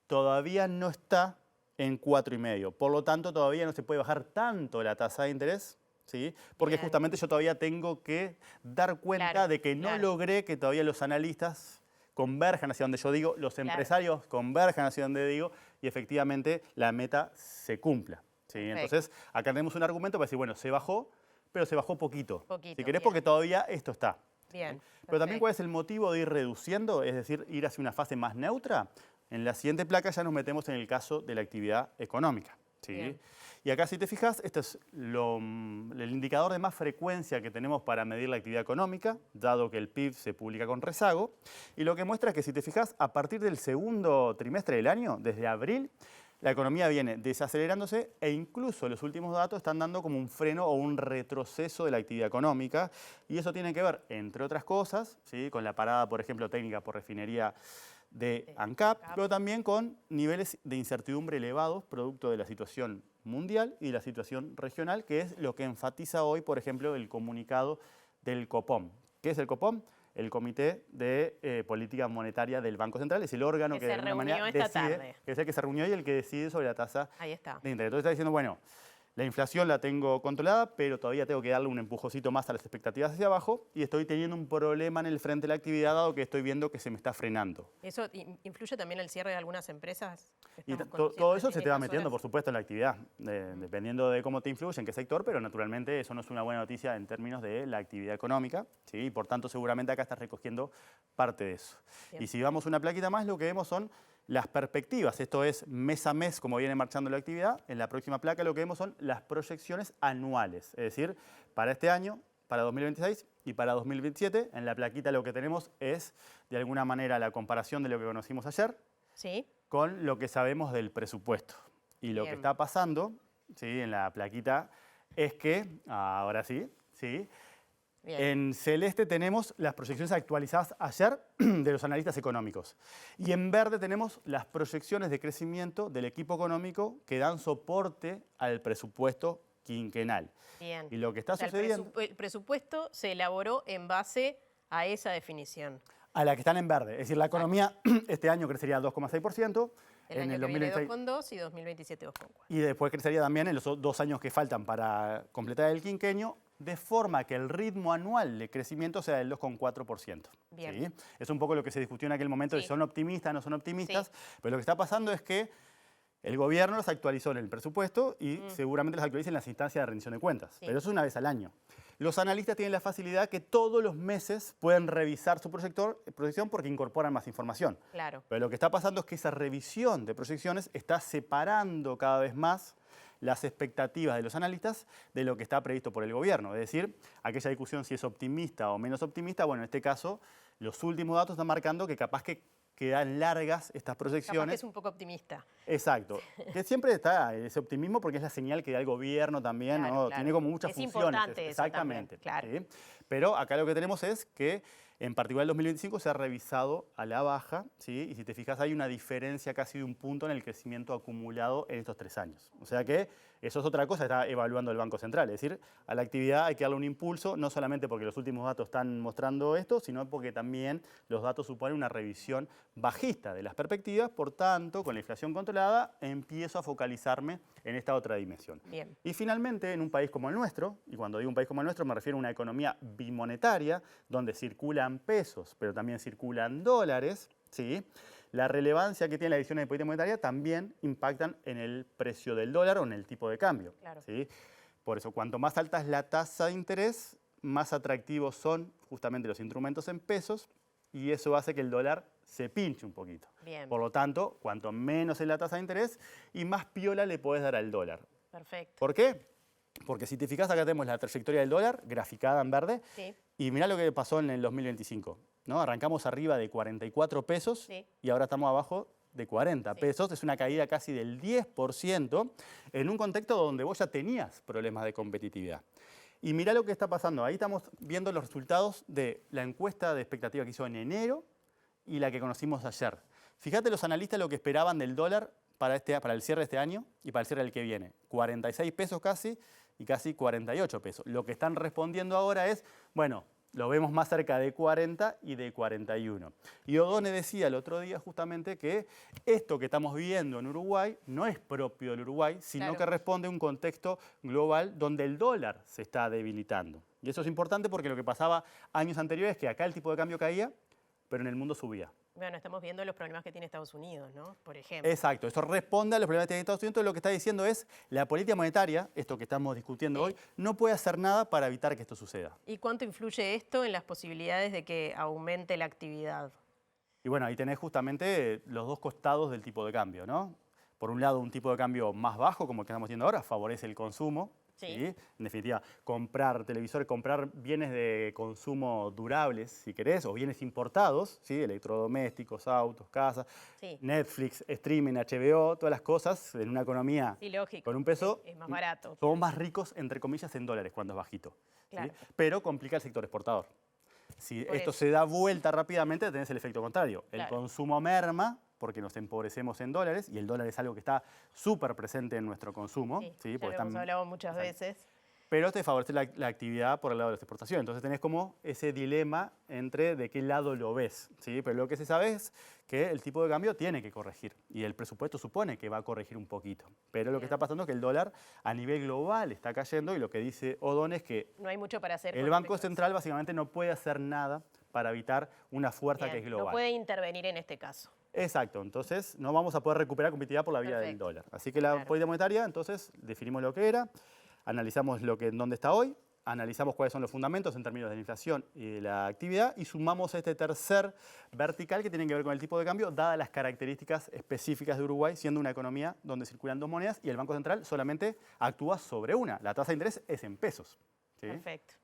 todavía no está en 4,5. Por lo tanto, todavía no se puede bajar tanto la tasa de interés, ¿sí? Porque justamente yo todavía tengo que dar cuenta de que no logré que todavía los analistas converjan hacia donde yo digo, los empresarios converjan hacia donde digo y efectivamente la meta se cumpla, ¿sí? Entonces, acá tenemos un argumento para decir, bueno, se bajó, pero se bajó poquito. Si querés, porque todavía esto está. Bien. Pero también, ¿cuál es el motivo de ir reduciendo? Es decir, ir hacia una fase más neutra. En la siguiente placa ya nos metemos en el caso de la actividad económica, ¿sí? Y acá, si te fijas, este es el indicador de más frecuencia que tenemos para medir la actividad económica, dado que el PIB se publica con rezago. Y lo que muestra es que, si te fijas, a partir del segundo trimestre del año, desde abril, la economía viene desacelerándose e incluso los últimos datos están dando como un freno o un retroceso de la actividad económica. Y eso tiene que ver, entre otras cosas, ¿sí? Con la parada, por ejemplo, técnica por refinería de ANCAP, pero también con niveles de incertidumbre elevados, producto de la situación mundial y la situación regional, que es lo que enfatiza hoy, por ejemplo, el comunicado del Copom. ¿Qué es el Copom? El Comité de Política Monetaria del Banco Central, es el órgano que de alguna manera decide, que es el que se reunió y el que decide sobre la tasa de interés. Entonces está diciendo, bueno, la inflación la tengo controlada, pero todavía tengo que darle un empujoncito más a las expectativas hacia abajo y estoy teniendo un problema en el frente de la actividad, dado que estoy viendo que se me está frenando. ¿Eso influye también el cierre de algunas empresas? Y todo eso se te va metiendo, por supuesto, en la actividad, dependiendo de cómo te influye, en qué sector, pero naturalmente eso no es una buena noticia en términos de la actividad económica, ¿sí? Y por tanto seguramente acá estás recogiendo parte de eso. Bien. Y si vamos una plaquita más, lo que vemos son las perspectivas, esto es mes a mes como viene marchando la actividad. En la próxima placa lo que vemos son las proyecciones anuales, es decir, para este año, para 2026 y para 2027. En la plaquita lo que tenemos es, de alguna manera, la comparación de lo que conocimos ayer con lo que sabemos del presupuesto. Y lo que está pasando, ¿sí? En la plaquita es que, ahora sí, en celeste tenemos las proyecciones actualizadas ayer de los analistas económicos. Y en verde tenemos las proyecciones de crecimiento del equipo económico que dan soporte al presupuesto quinquenal. Bien. Y lo que está sucediendo... El presupuesto se elaboró en base a esa definición. A la que están en verde. Es decir, la economía este año crecería 2,6%. El año que viene 2,2 y 2027 2,4. Y después crecería también en los 2 años que faltan para completar el quinquenio, de forma que el ritmo anual de crecimiento sea del 2,4%. Bien. ¿Sí? Es un poco lo que se discutió en aquel momento, de son optimistas, no son optimistas, pero lo que está pasando es que el gobierno los actualizó en el presupuesto y seguramente los actualiza en las instancias de rendición de cuentas, pero eso es una vez al año. Los analistas tienen la facilidad que todos los meses pueden revisar su proyección porque incorporan más información. Claro. Pero lo que está pasando es que esa revisión de proyecciones está separando cada vez más las expectativas de los analistas de lo que está previsto por el gobierno. Es decir, aquella discusión si es optimista o menos optimista, bueno, en este caso, los últimos datos están marcando que capaz que quedan largas estas proyecciones. Capaz que es un poco optimista. Exacto. Que siempre está ese optimismo porque es la señal que da el gobierno también, ¿no? Tiene como muchas funciones. Importante exactamente. Eso también, claro. ¿Sí? Pero acá lo que tenemos es que en particular el 2025 se ha revisado a la baja, ¿sí? Y si te fijas hay una diferencia casi de un punto en el crecimiento acumulado en estos 3 años. O sea que eso es otra cosa que está evaluando el Banco Central, es decir, a la actividad hay que darle un impulso, no solamente porque los últimos datos están mostrando esto, sino porque también los datos suponen una revisión bajista de las perspectivas, por tanto, con la inflación controlada, empiezo a focalizarme en esta otra dimensión. Bien. Y finalmente, en un país como el nuestro, y cuando digo un país como el nuestro me refiero a una economía bimonetaria, donde circulan pesos, pero también circulan dólares, ¿sí? La relevancia que tiene la decisión de política monetaria también impactan en el precio del dólar o en el tipo de cambio. Claro. ¿Sí? Por eso, cuanto más alta es la tasa de interés, más atractivos son justamente los instrumentos en pesos y eso hace que el dólar se pinche un poquito. Bien. Por lo tanto, cuanto menos es la tasa de interés y más piola le podés dar al dólar. Perfecto. ¿Por qué? Porque si te fijas, acá tenemos la trayectoria del dólar, graficada en verde, Sí. y mirá lo que pasó en el 2025. ¿No? Arrancamos arriba de 44 pesos Sí. y ahora estamos abajo de 40 pesos. Es una caída casi del 10% en un contexto donde vos ya tenías problemas de competitividad. Y mirá lo que está pasando. Ahí estamos viendo los resultados de la encuesta de expectativa que hizo en enero y la que conocimos ayer. Fíjate los analistas lo que esperaban del dólar para el cierre de este año y para el cierre del que viene. 46 pesos casi y casi 48 pesos. Lo que están respondiendo ahora es, bueno, lo vemos más cerca de 40 y de 41. Y Odone decía el otro día justamente que esto que estamos viviendo en Uruguay no es propio del Uruguay, sino Claro. que responde a un contexto global donde el dólar se está debilitando. Y eso es importante porque lo que pasaba años anteriores es que acá el tipo de cambio caía, pero en el mundo subía. Bueno, estamos viendo los problemas que tiene Estados Unidos, ¿no? Por ejemplo. Exacto, esto responde a los problemas que tiene Estados Unidos. Lo que está diciendo es la política monetaria, esto que estamos discutiendo hoy, no puede hacer nada para evitar que esto suceda. ¿Y cuánto influye esto en las posibilidades de que aumente la actividad? Y bueno, ahí tenés justamente los dos costados del tipo de cambio, ¿no? Por un lado, un tipo de cambio más bajo, como el que estamos viendo ahora, favorece el consumo. Sí. ¿Sí? En definitiva, comprar televisores, comprar bienes de consumo durables, si querés, o bienes importados, ¿sí? Electrodomésticos, autos, casas, Sí. Netflix, streaming, HBO, todas las cosas en una economía Sí, lógico. con un peso. Es más barato. Somos más ricos, entre comillas, en dólares cuando es bajito. ¿sí? Claro. Pero complica el sector exportador. Si Por esto eso. se da vuelta rápidamente, tenés el efecto contrario. El Claro. consumo merma porque nos empobrecemos en dólares y el dólar es algo que está súper presente en nuestro consumo. ¿sí? Ya Porque lo hemos están- hablado muchas veces. pero te favorece la actividad por el lado de las exportaciones. Entonces tenés como ese dilema entre de qué lado lo ves. ¿sí? Pero lo que se sabe es que el tipo de cambio tiene que corregir y el presupuesto supone que va a corregir un poquito. Pero lo que está pasando es que el dólar a nivel global está cayendo y lo que dice Odone es que No hay mucho para hacer. el con Banco respecto a Central básicamente no puede hacer nada para evitar una fuerza Bien, que es global. no puede intervenir en este caso. Exacto, entonces no vamos a poder recuperar competitividad por la vía del Perfecto. dólar. Así que la política monetaria, entonces definimos lo que era, analizamos dónde está hoy, analizamos cuáles son los fundamentos en términos de la inflación y de la actividad y sumamos este tercer vertical que tiene que ver con el tipo de cambio, dadas las características específicas de Uruguay, siendo una economía donde circulan dos monedas y el Banco Central solamente actúa sobre una. La tasa de interés es en pesos. ¿sí? Perfecto.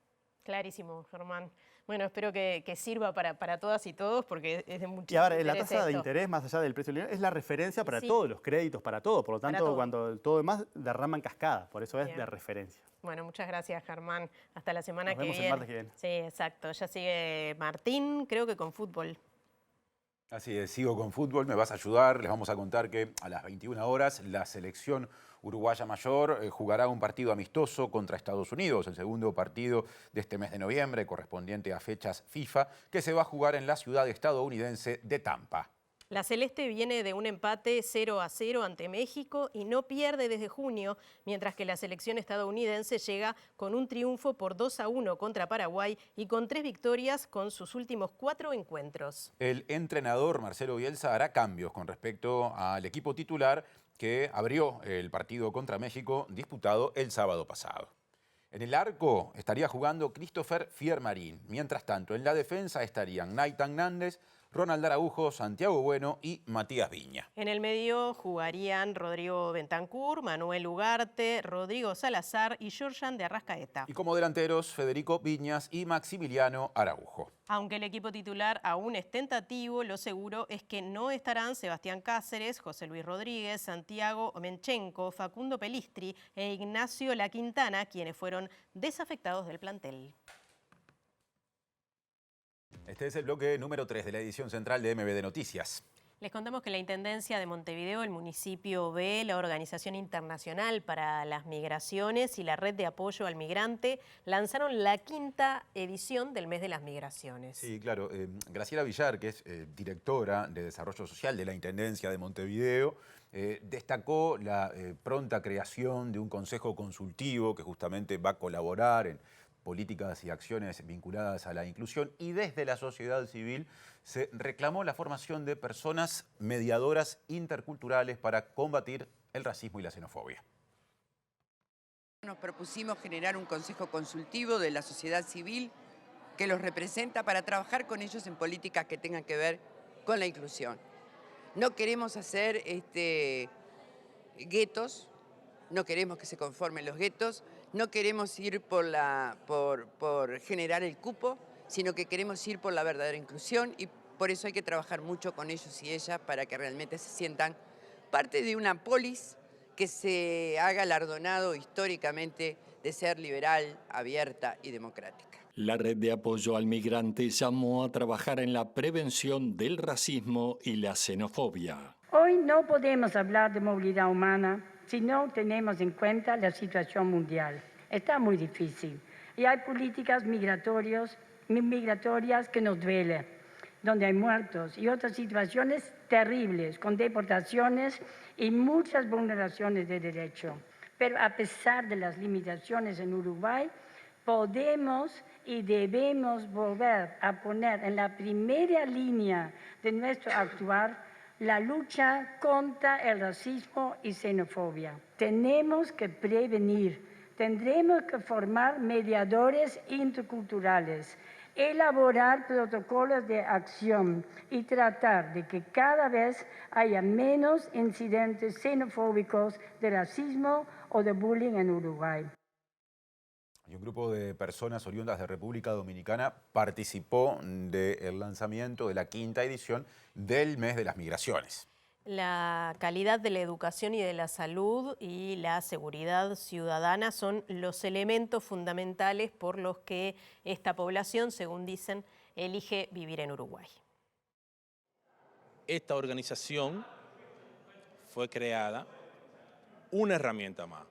Clarísimo, Germán. Bueno, espero que sirva para todas y todos porque es de mucho Y a ver, la interés tasa de esto. interés, más allá del precio lineal, es la referencia para Sí. todos los créditos, para todo. Por lo Para tanto, todo. cuando todo demás derrama en cascada. Por eso es Bien. de referencia. Bueno, muchas gracias, Germán. Hasta la semana Nos que vemos el viene. martes que viene. Sí, exacto. Ya sigue Martín, creo que con fútbol. Así es, sigo con fútbol, me vas a ayudar. Les vamos a contar que a las 21 horas la selección uruguaya mayor jugará un partido amistoso contra Estados Unidos, el segundo partido de este mes de noviembre, correspondiente a fechas FIFA, que se va a jugar en la ciudad estadounidense de Tampa. La Celeste viene de un empate 0-0 ante México y no pierde desde junio, mientras que la selección estadounidense llega con un triunfo por 2-1 contra Paraguay y con 3 victorias con sus últimos 4 encuentros. El entrenador Marcelo Bielsa hará cambios con respecto al equipo titular que abrió el partido contra México disputado el sábado pasado. En el arco estaría jugando Christopher Fiermarín. Mientras tanto, en la defensa estarían Nathan Nández, Ronald Araujo, Santiago Bueno y Matías Viña. En el medio jugarían Rodrigo Bentancur, Manuel Ugarte, Rodrigo Salazar y Georgian de Arrascaeta. Y como delanteros, Federico Viñas y Maximiliano Araujo. Aunque el equipo titular aún es tentativo, lo seguro es que no estarán Sebastián Cáceres, José Luis Rodríguez, Santiago Omenchenko, Facundo Pelistri e Ignacio La Quintana, quienes fueron desafectados del plantel. Este es el bloque número 3 de la edición central de MBD Noticias. Les contamos que la Intendencia de Montevideo, el municipio B, la Organización Internacional para las Migraciones y la Red de Apoyo al Migrante lanzaron la 5ª edición del Mes de las Migraciones. Sí, claro. Graciela Villar, que es directora de Desarrollo Social de la Intendencia de Montevideo, destacó la pronta creación de un consejo consultivo que justamente va a colaborar en políticas y acciones vinculadas a la inclusión, y desde la sociedad civil se reclamó la formación de personas mediadoras interculturales para combatir el racismo y la xenofobia. Nos propusimos generar un consejo consultivo de la sociedad civil que los representa para trabajar con ellos en políticas que tengan que ver con la inclusión. No queremos hacer guetos, no queremos que se conformen los guetos, no queremos ir por generar el cupo, sino que queremos ir por la verdadera inclusión, y por eso hay que trabajar mucho con ellos y ellas para que realmente se sientan parte de una polis que se ha galardonado históricamente de ser liberal, abierta y democrática. La Red de Apoyo al Migrante llamó a trabajar en la prevención del racismo y la xenofobia. Hoy no podemos hablar de movilidad humana si no tenemos en cuenta la situación mundial. Está muy difícil y hay políticas migratorias que nos duelen, donde hay muertos y otras situaciones terribles, con deportaciones y muchas vulneraciones de derechos. Pero a pesar de las limitaciones en Uruguay, podemos y debemos volver a poner en la primera línea de nuestro actuar la lucha contra el racismo y xenofobia. Tenemos que prevenir, tendremos que formar mediadores interculturales, elaborar protocolos de acción y tratar de que cada vez haya menos incidentes xenofóbicos de racismo o de bullying en Uruguay. Y un grupo de personas oriundas de República Dominicana participó del lanzamiento de la 5ª edición del Mes de las Migraciones. La calidad de la educación y de la salud y la seguridad ciudadana son los elementos fundamentales por los que esta población, según dicen, elige vivir en Uruguay. Esta organización fue creada una herramienta más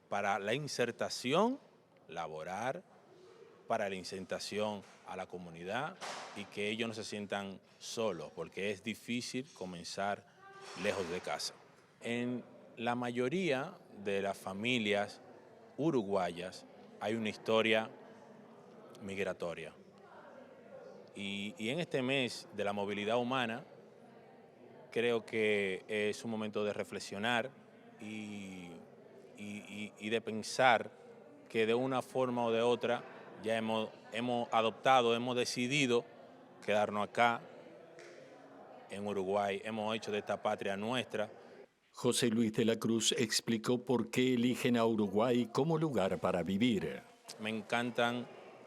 para la insertación laboral, para la insertación a la comunidad y que ellos no se sientan solos, porque es difícil comenzar lejos de casa. En la mayoría de las familias uruguayas hay una historia migratoria. Y en este mes de la movilidad humana creo que es un momento de reflexionar y de pensar que de una forma o de otra ya hemos adoptado, hemos decidido quedarnos acá en Uruguay, hemos hecho de esta patria nuestra. José Luis de la Cruz explicó por qué eligen a Uruguay como lugar para vivir. Me encantan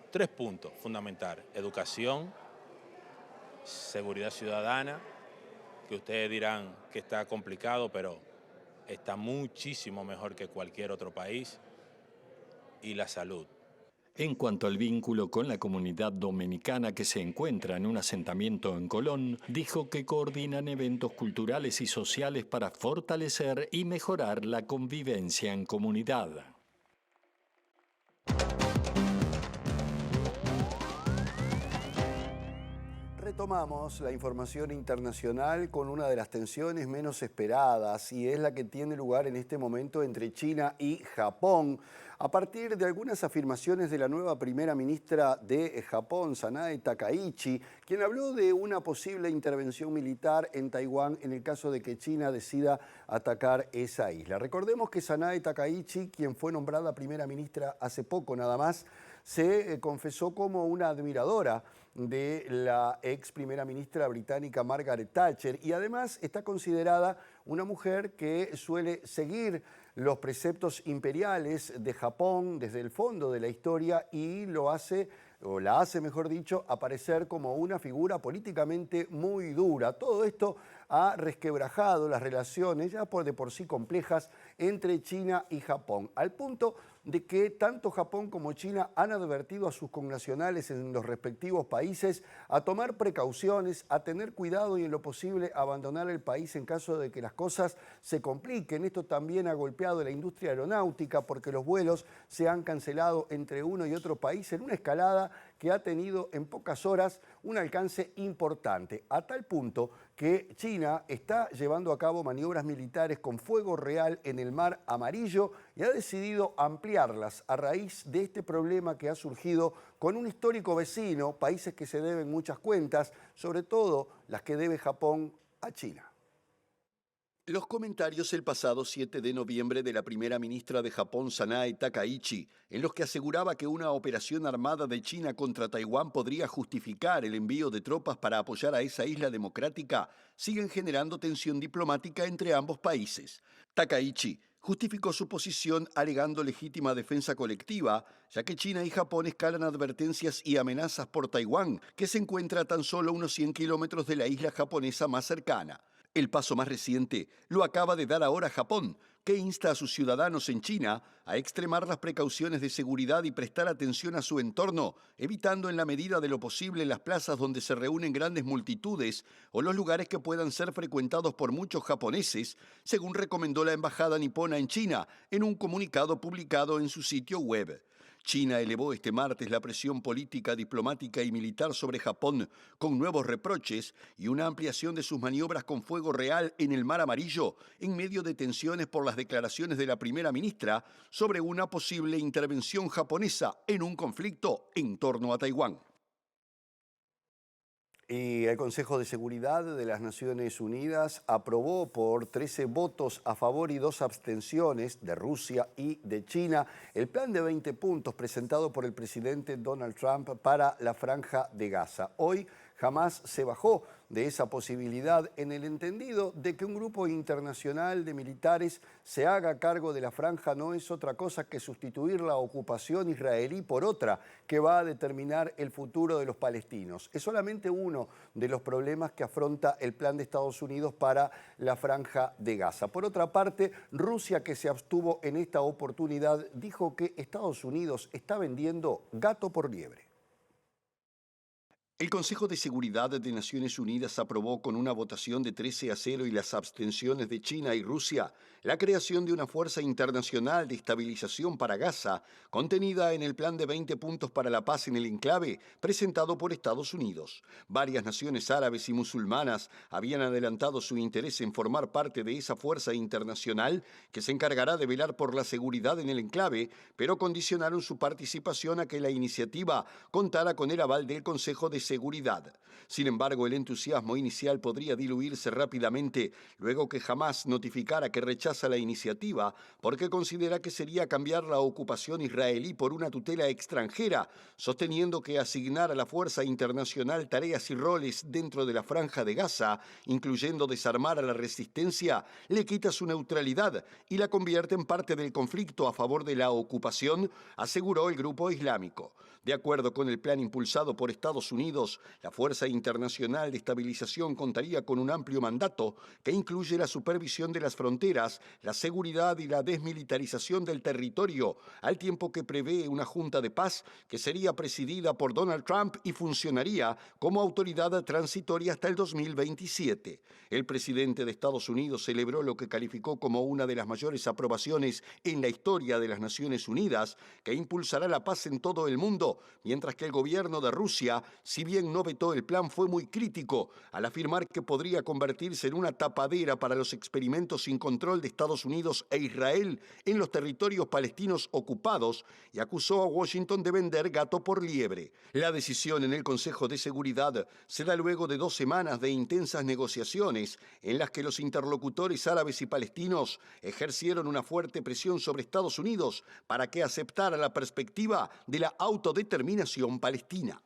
3 puntos fundamentales: educación, seguridad ciudadana, que ustedes dirán que está complicado, pero está muchísimo mejor que cualquier otro país, y la salud. En cuanto al vínculo con la comunidad dominicana que se encuentra en un asentamiento en Colón, dijo que coordinan eventos culturales y sociales para fortalecer y mejorar la convivencia en comunidad. Retomamos la información internacional con una de las tensiones menos esperadas, y es la que tiene lugar en este momento entre China y Japón, a partir de algunas afirmaciones de la nueva primera ministra de Japón, Sanae Takaichi, quien habló de una posible intervención militar en Taiwán en el caso de que China decida atacar esa isla. Recordemos que Sanae Takaichi, quien fue nombrada primera ministra hace poco nada más, se confesó como una admiradora de la ex primera ministra británica Margaret Thatcher, y además está considerada una mujer que suele seguir los preceptos imperiales de Japón desde el fondo de la historia, y lo hace, o la hace mejor dicho, aparecer como una figura políticamente muy dura. Todo esto ha resquebrajado las relaciones ya de por sí complejas entre China y Japón, al punto de que tanto Japón como China han advertido a sus connacionales en los respectivos países a tomar precauciones, a tener cuidado y en lo posible abandonar el país en caso de que las cosas se compliquen. Esto también ha golpeado la industria aeronáutica porque los vuelos se han cancelado entre uno y otro país en una escalada que ha tenido en pocas horas un alcance importante, a tal punto que China está llevando a cabo maniobras militares con fuego real en el Mar Amarillo y ha decidido ampliarlas a raíz de este problema que ha surgido con un histórico vecino, países que se deben muchas cuentas, sobre todo las que debe Japón a China. Los comentarios el pasado 7 de noviembre de la primera ministra de Japón, Sanae Takaichi, en los que aseguraba que una operación armada de China contra Taiwán podría justificar el envío de tropas para apoyar a esa isla democrática, siguen generando tensión diplomática entre ambos países. Takaichi justificó su posición alegando legítima defensa colectiva, ya que China y Japón escalan advertencias y amenazas por Taiwán, que se encuentra a tan solo unos 100 kilómetros de la isla japonesa más cercana. El paso más reciente lo acaba de dar ahora Japón, que insta a sus ciudadanos en China a extremar las precauciones de seguridad y prestar atención a su entorno, evitando en la medida de lo posible las plazas donde se reúnen grandes multitudes o los lugares que puedan ser frecuentados por muchos japoneses, según recomendó la embajada nipona en China en un comunicado publicado en su sitio web. China elevó este martes la presión política, diplomática y militar sobre Japón con nuevos reproches y una ampliación de sus maniobras con fuego real en el Mar Amarillo en medio de tensiones por las declaraciones de la primera ministra sobre una posible intervención japonesa en un conflicto en torno a Taiwán. Y el Consejo de Seguridad de las Naciones Unidas aprobó por 13 votos a favor y 2 abstenciones de Rusia y de China el plan de 20 puntos presentado por el presidente Donald Trump para la Franja de Gaza. Hoy jamás se bajó de esa posibilidad en el entendido de que un grupo internacional de militares se haga cargo de la franja no es otra cosa que sustituir la ocupación israelí por otra que va a determinar el futuro de los palestinos. Es solamente uno de los problemas que afronta el plan de Estados Unidos para la Franja de Gaza. Por otra parte, Rusia, que se abstuvo en esta oportunidad, dijo que Estados Unidos está vendiendo gato por liebre. El Consejo de Seguridad de Naciones Unidas aprobó con una votación de 13-0 y las abstenciones de China y Rusia la creación de una fuerza internacional de estabilización para Gaza, contenida en el plan de 20 puntos para la paz en el enclave, presentado por Estados Unidos. Varias naciones árabes y musulmanas habían adelantado su interés en formar parte de esa fuerza internacional que se encargará de velar por la seguridad en el enclave, pero condicionaron su participación a que la iniciativa contara con el aval del Consejo de Seguridad. Sin embargo, el entusiasmo inicial podría diluirse rápidamente luego que Hamás notificara que rechaza la iniciativa porque considera que sería cambiar la ocupación israelí por una tutela extranjera, sosteniendo que asignar a la fuerza internacional tareas y roles dentro de la Franja de Gaza, incluyendo desarmar a la resistencia, le quita su neutralidad y la convierte en parte del conflicto a favor de la ocupación, aseguró el grupo islámico. De acuerdo con el plan impulsado por Estados Unidos, la Fuerza Internacional de Estabilización contaría con un amplio mandato que incluye la supervisión de las fronteras, la seguridad y la desmilitarización del territorio, al tiempo que prevé una Junta de Paz que sería presidida por Donald Trump y funcionaría como autoridad transitoria hasta el 2027. El presidente de Estados Unidos celebró lo que calificó como una de las mayores aprobaciones en la historia de las Naciones Unidas, que impulsará la paz en todo el mundo, mientras que el gobierno de Rusia, si bien no vetó el plan, fue muy crítico al afirmar que podría convertirse en una tapadera para los experimentos sin control de Estados Unidos e Israel en los territorios palestinos ocupados y acusó a Washington de vender gato por liebre. La decisión en el Consejo de Seguridad se da luego de 2 semanas de intensas negociaciones en las que los interlocutores árabes y palestinos ejercieron una fuerte presión sobre Estados Unidos para que aceptara la perspectiva de la autodeterminación palestina.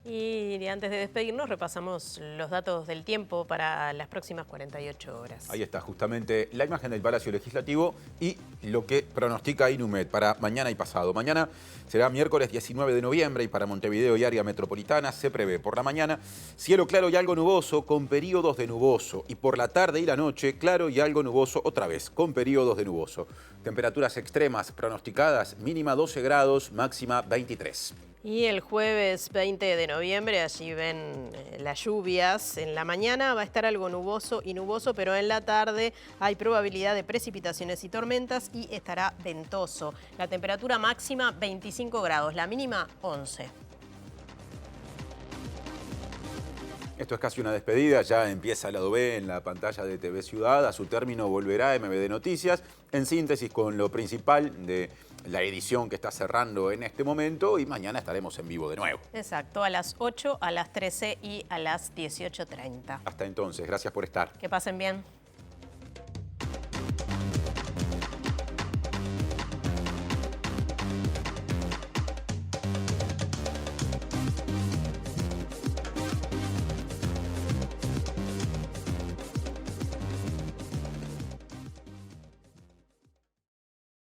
Y antes de despedirnos, repasamos los datos del tiempo para las próximas 48 horas. Ahí está, justamente la imagen del Palacio Legislativo y lo que pronostica Inumet para mañana y pasado. Mañana será miércoles 19 de noviembre y para Montevideo y área metropolitana se prevé por la mañana cielo claro y algo nuboso con periodos de nuboso. Y por la tarde y la noche claro y algo nuboso otra vez con periodos de nuboso. Temperaturas extremas pronosticadas, mínima 12 grados, máxima 23. Y el jueves 20 de noviembre, allí ven las lluvias. En la mañana va a estar algo nuboso y nuboso, pero en la tarde hay probabilidad de precipitaciones y tormentas y estará ventoso. La temperatura máxima 25 grados, la mínima 11. Esto es casi una despedida, ya empieza el lado B en la pantalla de TV Ciudad. A su término volverá MBD Noticias, en síntesis con lo principal de la edición que está cerrando en este momento y mañana estaremos en vivo de nuevo. Exacto, a las 8, a las 13 y a las 18:30. Hasta entonces, gracias por estar. Que pasen bien.